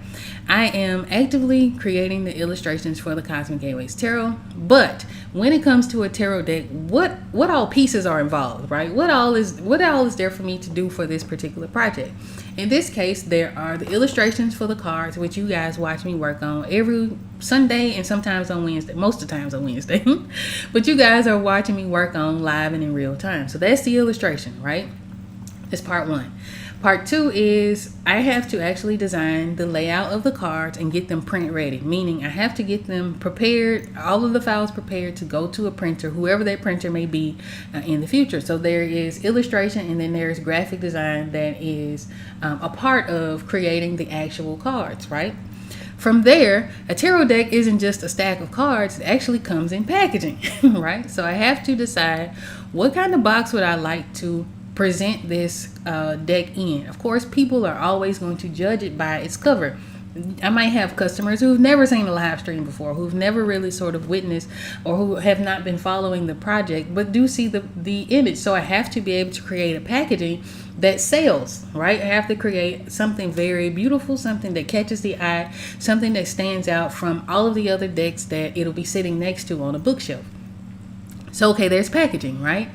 I am actively creating the illustrations for the Cosmic Gateways Tarot, but when it comes to a tarot deck, what all pieces are involved, right? What all is there for me to do for this particular project? In this case, there are the illustrations for the cards, which you guys watch me work on every Sunday and sometimes on Wednesday, most of the times on Wednesday. But you guys are watching me work on live and in real time. So that's the illustration, right? That's part one. Part two is I have to actually design the layout of the cards and get them print ready, meaning I have to get them prepared, all of the files prepared to go to a printer, whoever that printer may be in the future. So there is illustration and then there's graphic design that is a part of creating the actual cards, right? From there, a tarot deck isn't just a stack of cards, it actually comes in packaging, right? So I have to decide what kind of box would I like to present this deck in. Of course, people are always going to judge it by its cover. I might have customers who've never seen a live stream before, who've never really sort of witnessed or who have not been following the project, but do see the image. So I have to be able to create a packaging that sells, right? I have to create something very beautiful, something that catches the eye, something that stands out from all of the other decks that it'll be sitting next to on a bookshelf. So, okay, there's packaging, right?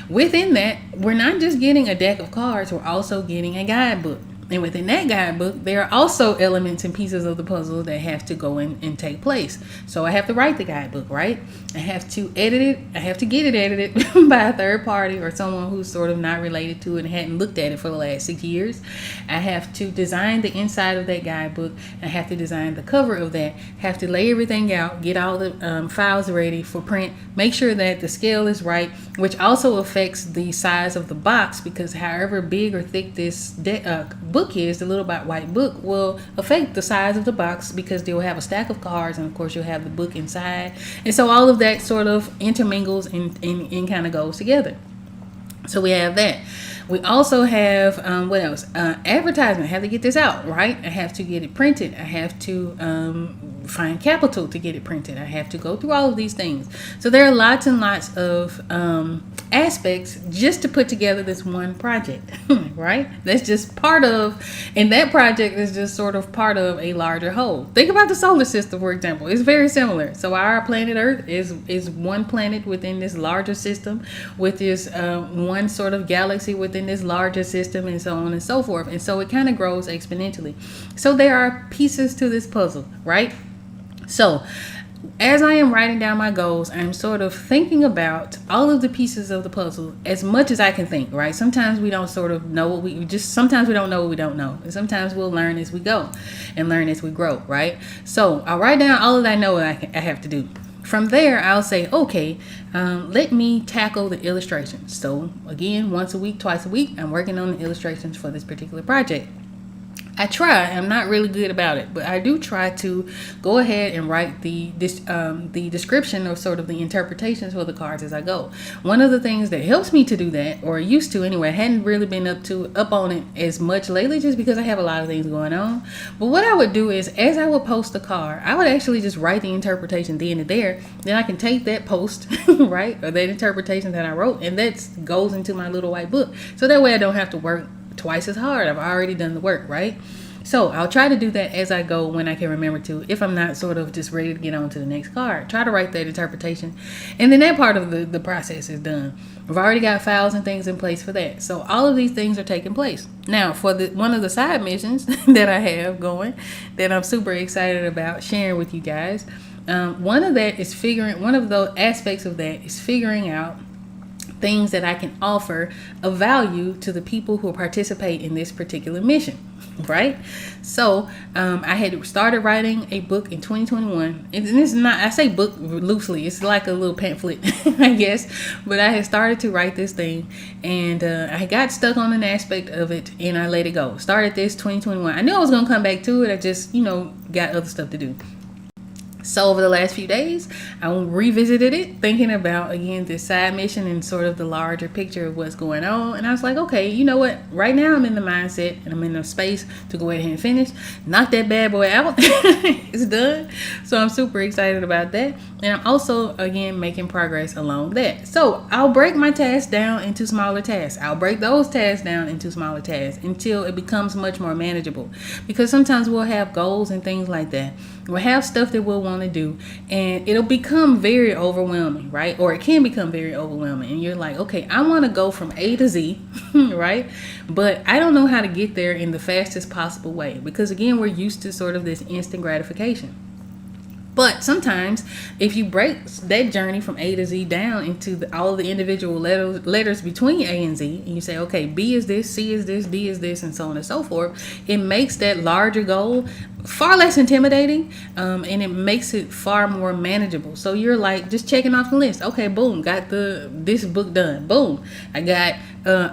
Within that, we're not just getting a deck of cards, we're also getting a guidebook. And within that guidebook, there are also elements and pieces of the puzzle that have to go in and take place. So I have to write the guidebook, right? I have to edit it. I have to get it edited by a third party or someone who's sort of not related to it and hadn't looked at it for the last 6 years. I have to design the inside of that guidebook. I have to design the cover of that. Have to lay everything out, get all the files ready for print, make sure that the scale is right, which also affects the size of the box because however big or thick this book is, the little white book will affect the size of the box because they'll have a stack of cards and of course you'll have the book inside, and so all of that sort of intermingles and kind of goes together. So we have that. We also have what else? Advertisement. I have to get this out, right? I have to get it printed. I have to find capital to get it printed. I have to go through all of these things. So there are lots and lots of aspects just to put together this one project, right? That's just part of, and that project is just sort of part of a larger whole. Think about the solar system, for example. It's very similar. So our planet Earth is one planet within this larger system, with this one sort of galaxy within this larger system, and so on and so forth. And so it kind of grows exponentially. So there are pieces to this puzzle, right? So as I am writing down my goals, I'm sort of thinking about all of the pieces of the puzzle as much as I can think, right? Sometimes we don't sort of know sometimes we don't know what we don't know. And sometimes we'll learn as we go and learn as we grow, right? So I'll write down all that I know I have to do. From there, I'll say, okay, let me tackle the illustrations. So again, once a week, twice a week, I'm working on the illustrations for this particular project. I'm not really good about it, but I do try to go ahead and write the description or sort of the interpretations for the cards as I go. One of the things that helps me to do that, or used to anyway, I hadn't really been up on it as much lately just because I have a lot of things going on. But what I would do is, as I would post the card, I would actually just write the interpretation then and there. Then I can take that post, right, or that interpretation that I wrote, and that goes into my little white book. So that way I don't have to work twice as hard. I've already done the work, right? So I'll try to do that as I go when I can remember to, if I'm not sort of just ready to get on to the next card. Try to write that interpretation. And then that part of the process is done. I've already got files and things in place for that. So all of these things are taking place. Now, for one of the side missions that I have going that I'm super excited about sharing with you guys, one of the aspects of that is figuring out things that I can offer of value to the people who participate in this particular mission, right? So I had started writing a book in 2021, and this is not, I say book loosely, it's like a little pamphlet, I guess, but I had started to write this thing, and I got stuck on an aspect of it, and I let it go. Started this 2021. I knew I was going to come back to it. I just, got other stuff to do. So over the last few days, I revisited it, thinking about, again, this side mission and sort of the larger picture of what's going on. And I was like, okay, you know what? Right now I'm in the mindset and I'm in the space to go ahead and finish. Knock that bad boy out. It's done. So I'm super excited about that. And I'm also, again, making progress along that. So I'll break my tasks down into smaller tasks. I'll break those tasks down into smaller tasks until it becomes much more manageable. Because sometimes we'll have goals and things like that. We'll have stuff that we'll want to do, and it'll become very overwhelming, right? Or it can become very overwhelming, and you're like, okay, I want to go from A to Z, right? But I don't know how to get there in the fastest possible way, because again, we're used to sort of this instant gratification. But sometimes if you break that journey from A to Z down into all of the individual letters between A and Z, and you say, okay, B is this, C is this, D is this, and so on and so forth, it makes that larger goal far less intimidating, and it makes it far more manageable. So you're like just checking off the list. Okay, boom, got this book done. Boom, I got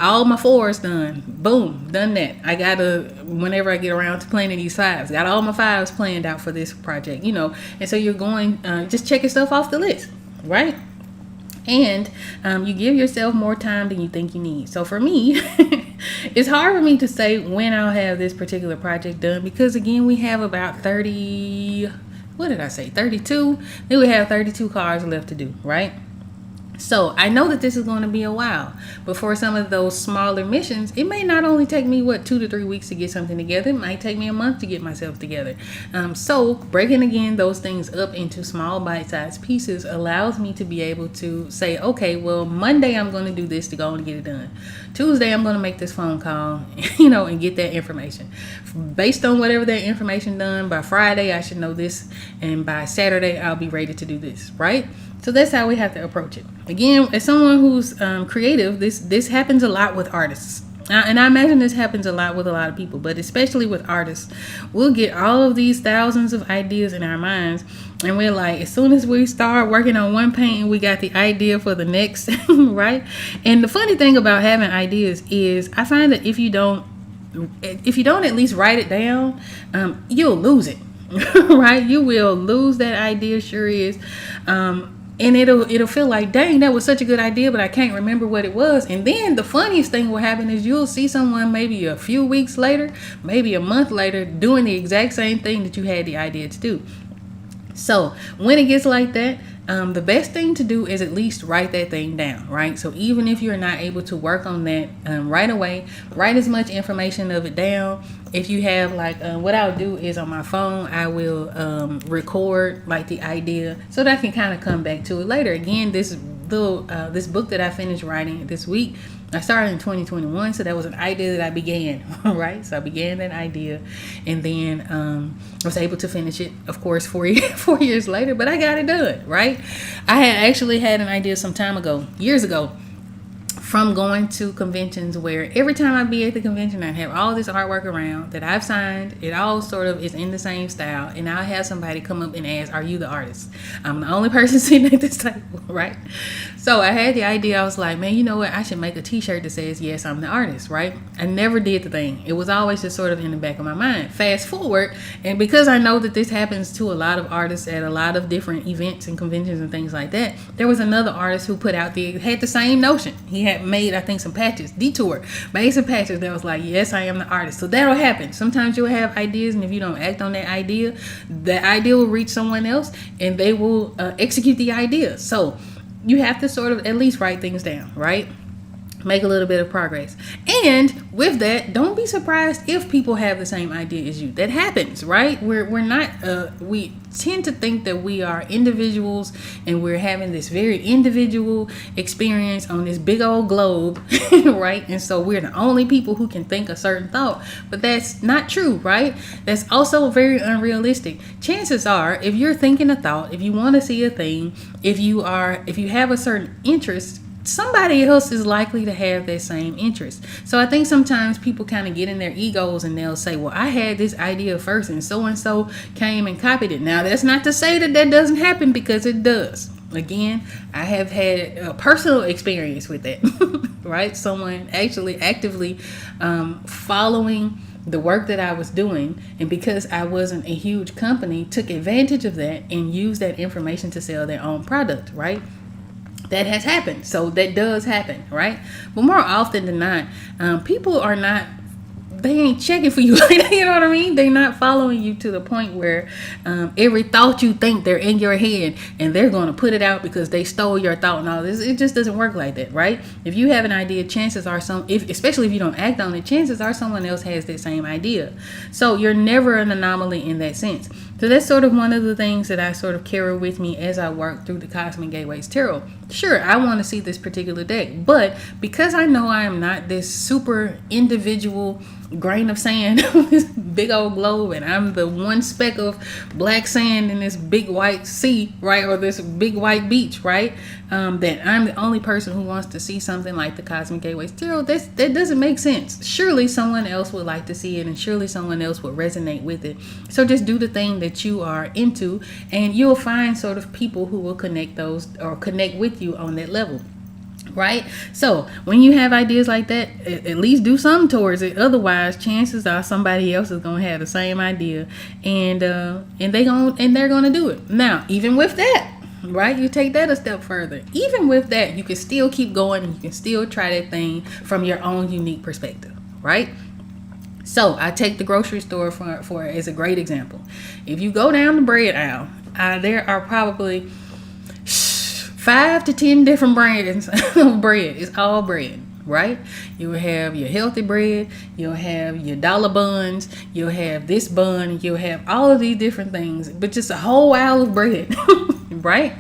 all my 4s done. Boom, done that. I got whenever I get around to planning these 5s, got all my 5s planned out for this project, and so you're going just checking stuff off the list, right? And you give yourself more time than you think you need. So for me, it's hard for me to say when I'll have this particular project done, because again, we have about 32. Then we have 32 cars left to do, right? So I know that this is going to be a while, but for some of those smaller missions, it may not only take me 2 to 3 weeks to get something together. It might take me a month to get myself together. So breaking again those things up into small bite-sized pieces allows me to be able to say, okay, well, Monday I'm going to do this to go and get it done. Tuesday I'm going to make this phone call, and get that information. Based on whatever that information done, by Friday I should know this, and by Saturday I'll be ready to do this, right? So that's how we have to approach it. Again, as someone who's creative, this happens a lot with artists. And I imagine this happens a lot with a lot of people, but especially with artists. We'll get all of these thousands of ideas in our minds, and we're like, as soon as we start working on one painting, we got the idea for the next, right? And the funny thing about having ideas is I find that if you don't at least write it down, you'll lose it, right? You will lose that idea, sure is. And it'll feel like, dang, that was such a good idea, but I can't remember what it was. And then the funniest thing will happen is you'll see someone maybe a few weeks later, maybe a month later, doing the exact same thing that you had the idea to do. So when it gets like that, the best thing to do is at least write that thing down, right? So even if you're not able to work on that right away, write as much information of it down. If you have what I'll do is on my phone, I will record the idea so that I can kind of come back to it later. Again, this book that I finished writing this week, I started in 2021, so that was an idea that I began, right? So I began that idea, and then I was able to finish it, of course, 4 years later, but I got it done, right? I had actually had an idea some time ago, years ago, from going to conventions where every time I'd be at the convention, I'd have all this artwork around that I've signed. It all sort of is in the same style. And I'll have somebody come up and ask, are you the artist? I'm the only person sitting at this table, right? So I had the idea. I was like, man, you know what? I should make a t-shirt that says, yes, I'm the artist, right? I never did the thing. It was always just sort of in the back of my mind. Fast forward, and because I know that this happens to a lot of artists at a lot of different events and conventions and things like that, there was another artist who had the same notion. He had made, I think, some patches, made some patches that was like, yes, I am the artist. So that'll happen. Sometimes you'll have ideas, and if you don't act on that idea will reach someone else, and they will execute the idea. So you have to sort of at least write things down, right? Make a little bit of progress. And with that, don't be surprised if people have the same idea as you. That happens, right? We tend to think that we are individuals and we're having this very individual experience on this big old globe, right? And so we're the only people who can think a certain thought, but that's not true, right? That's also very unrealistic. Chances are, if you're thinking a thought, if you want to see a thing, if you have a certain interest, somebody else is likely to have that same interest. So I think sometimes people kind of get in their egos and they'll say, well, I had this idea first and so came and copied it. Now, that's not to say that that doesn't happen, because it does. Again, I have had a personal experience with that, right? Someone actually actively following the work that I was doing, and because I wasn't a huge company, took advantage of that and used that information to sell their own product, right? That has happened. So that does happen, right? But more often than not, people are not, they ain't checking for you. You know what I mean? They're not following you to the point where every thought you think, they're in your head and they're going to put it out because they stole your thought and all this. It just doesn't work like that, right? If you have an idea, chances are especially if you don't act on it, chances are someone else has that same idea. So you're never an anomaly in that sense. So that's sort of one of the things that I sort of carry with me as I work through the Cosmic Gateways Tarot. Sure, I want to see this particular deck, but because I know I am not this super individual grain of sand on this big old globe, and I'm the one speck of black sand in this big white sea, right, or this big white beach, right, that I'm the only person who wants to see something like the Cosmic Gateways Tarot, that doesn't make sense. Surely someone else would like to see it, and surely someone else would resonate with it. So just do the thing that you are into, and you'll find sort of people who will connect with you on that level. Right? So when you have ideas like that, at least do something towards it. Otherwise, chances are somebody else is gonna have the same idea, and they're gonna do it. Now, even with that, right? You take that a step further. Even with that, you can still keep going, and you can still try that thing from your own unique perspective, right? So I take the grocery store for as a great example. If you go down the bread aisle, there are probably 5 to 10 different brands of bread. It's all bread, right? You'll have your healthy bread, you'll have your dollar buns, you'll have this bun, you'll have all of these different things, but just a whole aisle of bread, right?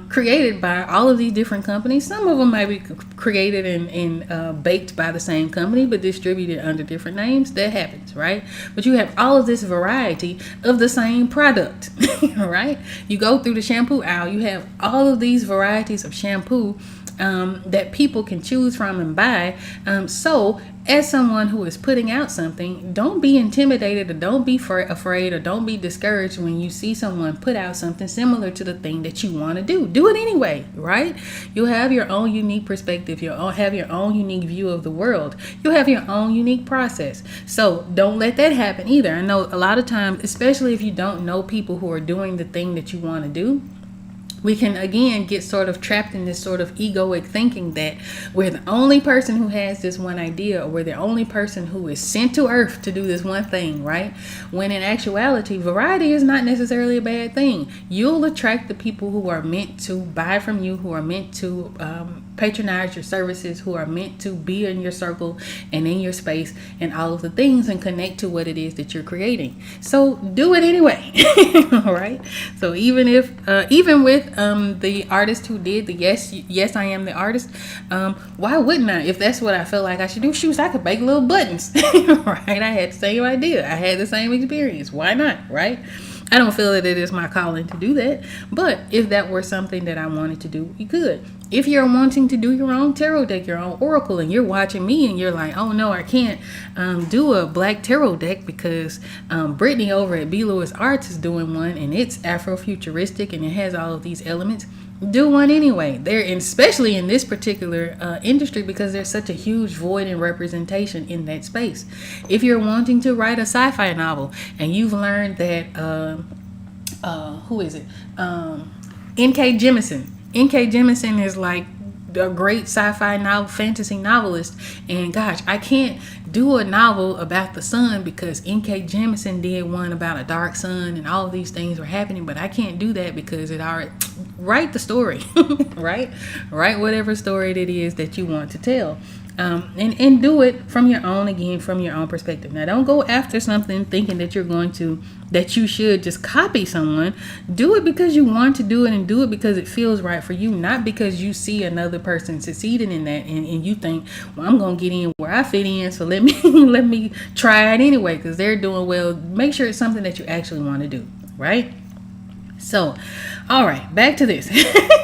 Created by all of these different companies. Some of them might be created and baked by the same company, but distributed under different names. That happens, right? But you have all of this variety of the same product, right? You go through the shampoo aisle, you have all of these varieties of shampoo that people can choose from and buy. So as someone who is putting out something, don't be intimidated, or don't be afraid, or don't be discouraged when you see someone put out something similar to the thing that you want to do. Do it anyway, right? You have your own unique perspective. You have your own unique view of the world. You have your own unique process. So don't let that happen either. I know a lot of times, especially if you don't know people who are doing the thing that you want to do, we can again get sort of trapped in this sort of egoic thinking that we're the only person who has this one idea, or we're the only person who is sent to earth to do this one thing, right? When in actuality, variety is not necessarily a bad thing. You'll attract the people who are meant to buy from you, who are meant to patronize your services, who are meant to be in your circle and in your space and all of the things, and connect to what it is that you're creating. So do it anyway. All right. So even with the artist who did the yes I am the artist, why wouldn't I? If that's what I felt like I should do, shoes, I could bake little buttons. Right? I had the same idea, I had the same experience. Why not? Right? I don't feel that it is my calling to do that, but if that were something that I wanted to do, you could. If you're wanting to do your own tarot deck, your own oracle, and you're watching me and you're like, oh no, I can't do a black tarot deck because Brittany over at B. Lewis Arts is doing one, and it's Afrofuturistic and it has all of these elements. Do one anyway. Especially in this particular industry, because there's such a huge void in representation in that space. If you're wanting to write a sci-fi novel and you've learned that who is it? N.K. Jemisin. N.K. Jemisin is like a great sci-fi fantasy novelist, and gosh, I can't do a novel about the sun because N.K. Jemisin did one about a dark sun and all of these things were happening, but I can't do that because it already write the story. Right? Write whatever story it is that you want to tell. And do it from your own perspective. Now, don't go after something thinking that you should just copy someone. Do it because you want to do it, and do it because it feels right for you, not because you see another person succeeding in that and you think, well, I'm going to get in where I fit in, so let me try it anyway because they're doing well. Make sure it's something that you actually want to do, right? So, all right, back to this.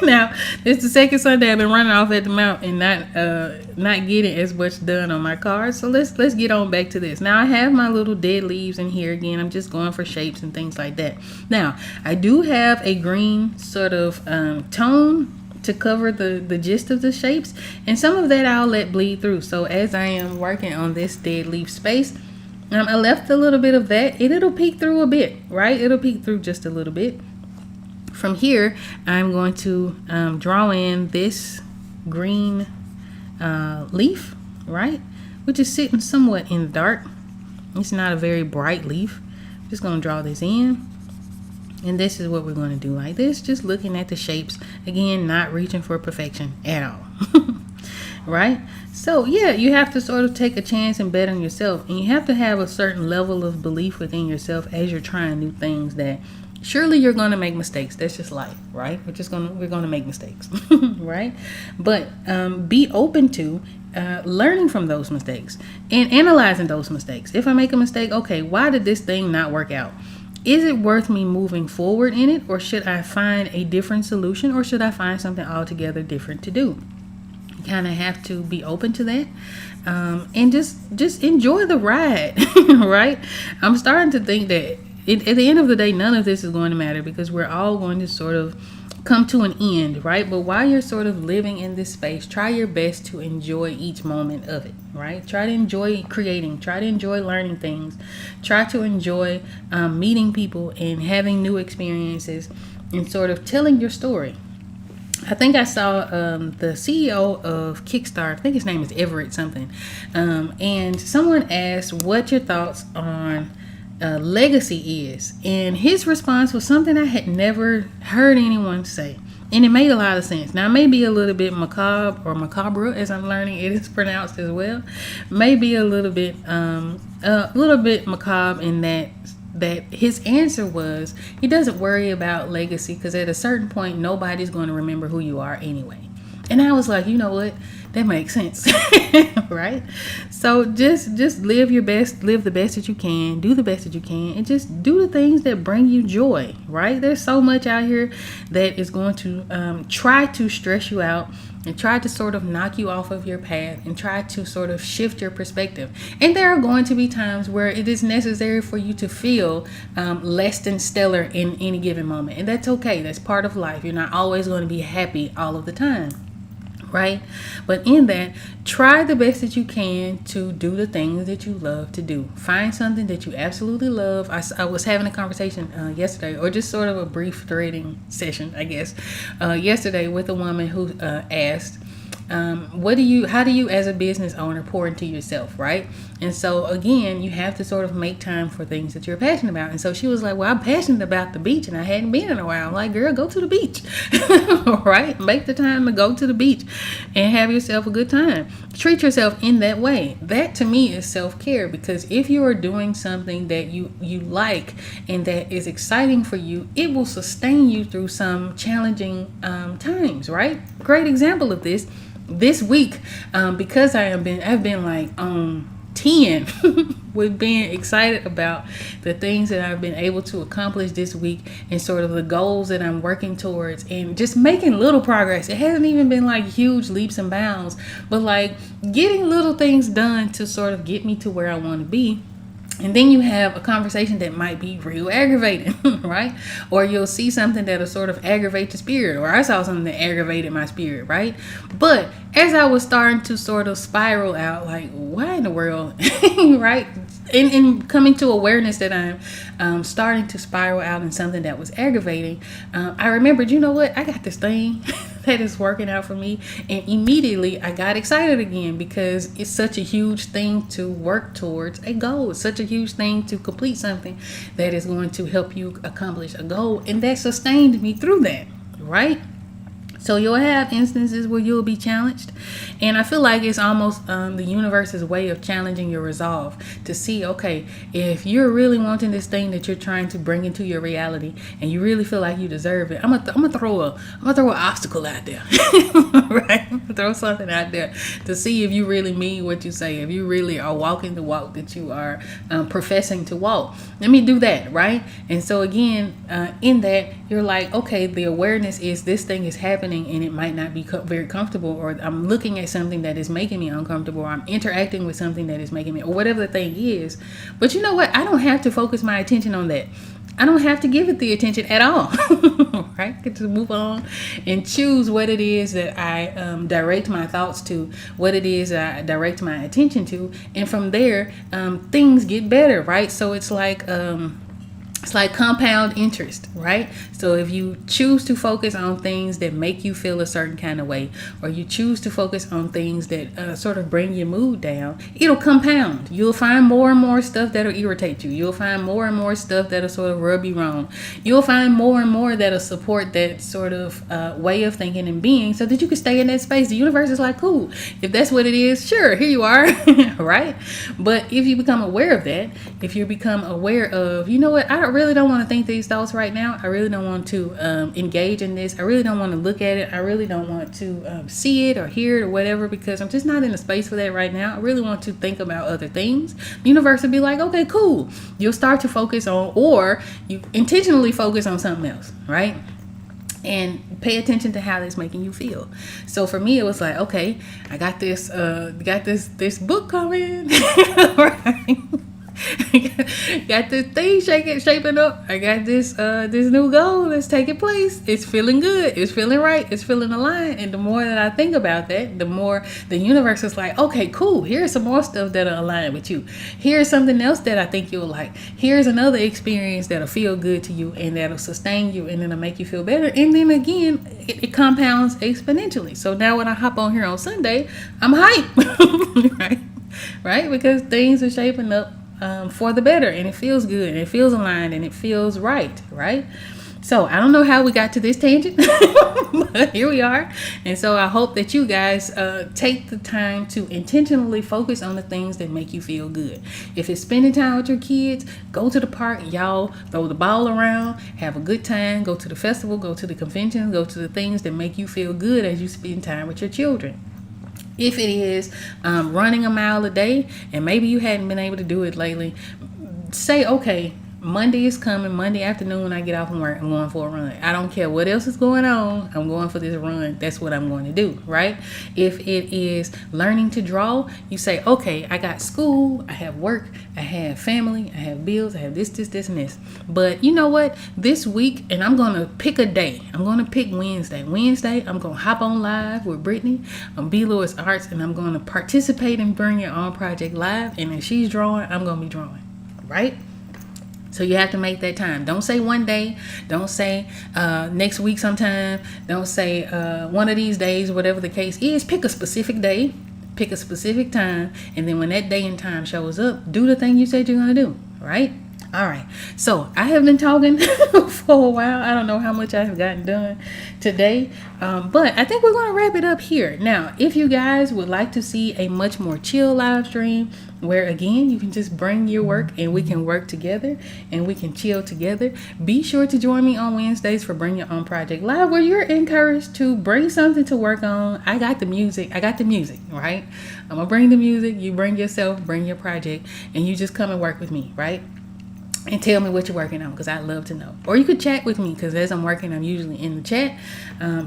Now, this is the second Sunday I've been running off at the mouth and not getting as much done on my card. So let's get on back to this. Now I have my little dead leaves in here again. I'm just going for shapes and things like that. Now I do have a green sort of tone to cover the gist of the shapes, and some of that I'll let bleed through. So as I am working on this dead leaf space, I left a little bit of that, and it'll peek through a bit, right? It'll peek through just a little bit. From here, I'm going to draw in this green leaf, right? Which is sitting somewhat in the dark. It's not a very bright leaf. I'm just going to draw this in. And this is what we're going to do like this. Just looking at the shapes. Again, not reaching for perfection at all. Right? So, yeah, you have to sort of take a chance and bet on yourself. And you have to have a certain level of belief within yourself as you're trying new things that surely you're going to make mistakes. That's just life, right? We're going to make mistakes, right? But be open to learning from those mistakes and analyzing those mistakes. If I make a mistake, okay, why did this thing not work out? Is it worth me moving forward in it, or should I find a different solution, or should I find something altogether different to do? You kind of have to be open to that. And just enjoy the ride, right? I'm starting to think that at the end of the day, none of this is going to matter, because we're all going to sort of come to an end, right? But while you're sort of living in this space, try your best to enjoy each moment of it, right? Try to enjoy creating, try to enjoy learning things, try to enjoy meeting people and having new experiences and sort of telling your story. I think I saw the CEO of Kickstarter, I think his name is Everett something, and someone asked what your thoughts on legacy is, and his response was something I had never heard anyone say, and it made a lot of sense. Now, it may be a little bit macabre, or macabre as I'm learning it is pronounced as well, maybe a little bit macabre in that his answer was he doesn't worry about legacy, because at a certain point nobody's going to remember who you are anyway. And I was like, you know what? That makes sense, right? So just live your best, live the best that you can, do the best that you can, and just do the things that bring you joy, right? There's so much out here that is going to try to stress you out and try to sort of knock you off of your path and try to sort of shift your perspective. And there are going to be times where it is necessary for you to feel less than stellar in any given moment. And that's okay. That's part of life. You're not always going to be happy all of the time, right? But in that, try the best that you can to do the things that you love to do. Find something that you absolutely love. I was having a conversation yesterday, or just sort of a brief threading session, I guess, yesterday with a woman who asked, how do you as a business owner pour into yourself, right? And so again, you have to sort of make time for things that you're passionate about. And so she was like, well, I'm passionate about the beach and I hadn't been in a while. I'm like, girl, go to the beach, right? Make the time to go to the beach and have yourself a good time. Treat yourself in that way. That to me is self-care, because if you are doing something that you like and that is exciting for you, it will sustain you through some challenging times, right? Great example of this week, because I've been like 10 with being excited about the things that I've been able to accomplish this week and sort of the goals that I'm working towards, and just making little progress. It hasn't even been like huge leaps and bounds, but like getting little things done to sort of get me to where I want to be. And then you have a conversation that might be real aggravating, right? Or you'll see something that'll sort of aggravate your spirit. Or I saw something that aggravated my spirit, right? But as I was starting to sort of spiral out, like, why in the world, right? And coming to awareness that I'm starting to spiral out in something that was aggravating, I remembered, you know what? I got this thing that is working out for me. And immediately I got excited again, because it's such a huge thing to work towards a goal. It's such a huge thing to complete something that is going to help you accomplish a goal. And that sustained me through that, right? So you'll have instances where you'll be challenged. And I feel like it's almost the universe's way of challenging your resolve to see, okay, if you're really wanting this thing that you're trying to bring into your reality and you really feel like you deserve it, I'm gonna throw an obstacle out there. Right? Throw something out there to see if you really mean what you say, if you really are walking the walk that you are professing to walk. Let me do that, right? And so again, in that, you're like, okay, the awareness is this thing is happening and it might not be very comfortable, or I'm looking at something that is making me uncomfortable, or I'm interacting with something that is making me, or whatever the thing is. But you know what? I don't have to focus my attention on that. I don't have to give it the attention at all. Right? I get to move on and choose what it is that I direct my thoughts to, what it is that I direct my attention to, and from there, things get better, right? So it's like compound interest, right? So if you choose to focus on things that make you feel a certain kind of way, or you choose to focus on things that sort of bring your mood down, it'll compound. You'll find more and more stuff that'll irritate you. You'll find more and more stuff that'll sort of rub you wrong. You'll find more and more that'll support that sort of way of thinking and being, so that you can stay in that space. The universe is like, cool, if that's what it is, sure, here you are. Right? But if you become aware of that, if you become aware of, you know what, I really don't want to think these thoughts right now. I really don't want to engage in this. I really don't want to look at it. I really don't want to see it or hear it or whatever, because I'm just not in the space for that right now. I really want to think about other things. The universe will be like, okay, cool. You'll start to focus on, or you intentionally focus on something else, right? And pay attention to how that's making you feel. So for me, it was like, okay, I got this book coming, right? Got this thing shaping up. I got this new goal that's taking place. It's feeling good. It's feeling right. It's feeling aligned. And the more that I think about that, the more the universe is like, okay, cool. Here's some more stuff that'll align with you. Here's something else that I think you'll like. Here's another experience that'll feel good to you and that'll sustain you and it'll make you feel better. And then again, it compounds exponentially. So now when I hop on here on Sunday, I'm hyped. Right? Because things are shaping up for the better, and it feels good, and it feels aligned, and it feels right. So I don't know how we got to this tangent, but here we are. And so I hope that you guys take the time to intentionally focus on the things that make you feel good. If it's spending time with your kids, go to the park, y'all throw the ball around, have a good time, go to the festival, go to the convention, go to the things that make you feel good as you spend time with your children. If it is running a mile a day, and maybe you hadn't been able to do it lately, say, okay, Monday is coming. Monday afternoon when I get off from work, I'm going for a run. I don't care what else is going on. I'm going for this run. That's what I'm going to do, right? If it is learning to draw, you say, okay, I got school, I have work, I have family, I have bills, I have this, and this. But you know what? This week, and I'm going to pick a day. I'm going to pick Wednesday. Wednesday, I'm going to hop on live with Brittany on B. Lewis Arts, and I'm going to participate in Bring Your Own Project Live. And if she's drawing, I'm going to be drawing, right? So you have to make that time. Don't say one day. Don't say next week sometime. Don't say one of these days, whatever the case is. Pick a specific day. Pick a specific time. And then when that day and time shows up, do the thing you said you're going to do. Right? All right. So I have been talking for a while. I don't know how much I have gotten done today. But I think we're going to wrap it up here. Now, if you guys would like to see a much more chill live stream, where again you can just bring your work and we can work together and we can chill together, be sure to join me on Wednesdays for Bring Your Own Project Live, where you're encouraged to bring something to work on. I got the music, right? I'm gonna bring the music, you bring yourself, bring your project, and you just come and work with me, right? And tell me what you're working on, because I'd love to know. Or you could chat with me, because as I'm working, I'm usually in the chat.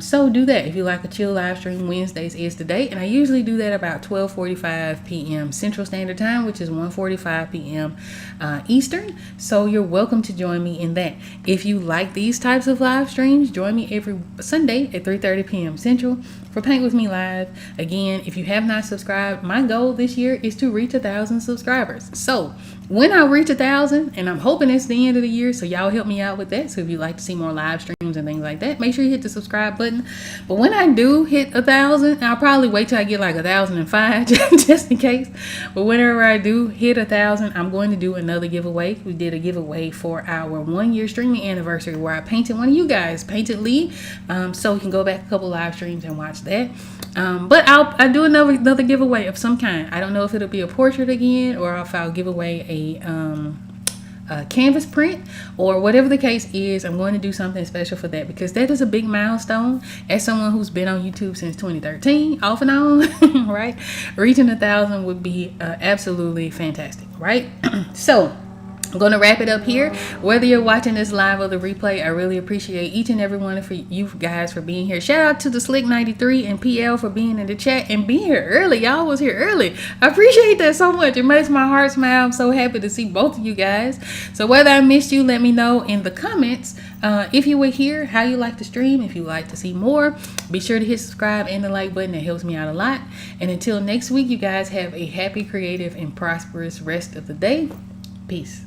So do that. If you like a chill live stream, Wednesdays is the day. And I usually do that about 12:45 p.m. Central Standard Time, which is 1:45 p.m. Eastern. So you're welcome to join me in that. If you like these types of live streams, join me every Sunday at 3:30 p.m. Central for Paint With Me Live. Again, if you have not subscribed, my goal this year is to reach 1,000 subscribers. So when I reach 1,000, and I'm hoping it's the end of the year, so y'all help me out with that. So if you'd like to see more live streams and things like that, make sure you hit the subscribe button. But when I do hit 1,000, I'll probably wait till I get like 1,005 just in case. But whenever I do hit 1,000, I'm going to do another giveaway. We did a giveaway for our 1-year streaming anniversary where I painted one of you guys, painted Lee. So you can go back a couple live streams and watch that. But I'll do another giveaway of some kind. I don't know if it'll be a portrait again, or if I'll give away a canvas print, or whatever the case is. I'm going to do something special for that, because that is a big milestone. As someone who's been on YouTube since 2013, off and on, right? Reaching 1,000 would be absolutely fantastic, right? So I'm going to wrap it up here. Whether you're watching this live or the replay, I really appreciate each and every one of you guys for being here. Shout out to the Slick93 and PL for being in the chat and being here early. Y'all was here early. I appreciate that so much. It makes my heart smile. I'm so happy to see both of you guys. So whether I missed you, let me know in the comments. If you were here, how you like the stream. If you like to see more, be sure to hit subscribe and the like button. It helps me out a lot. And until next week, you guys have a happy, creative, and prosperous rest of the day. Peace.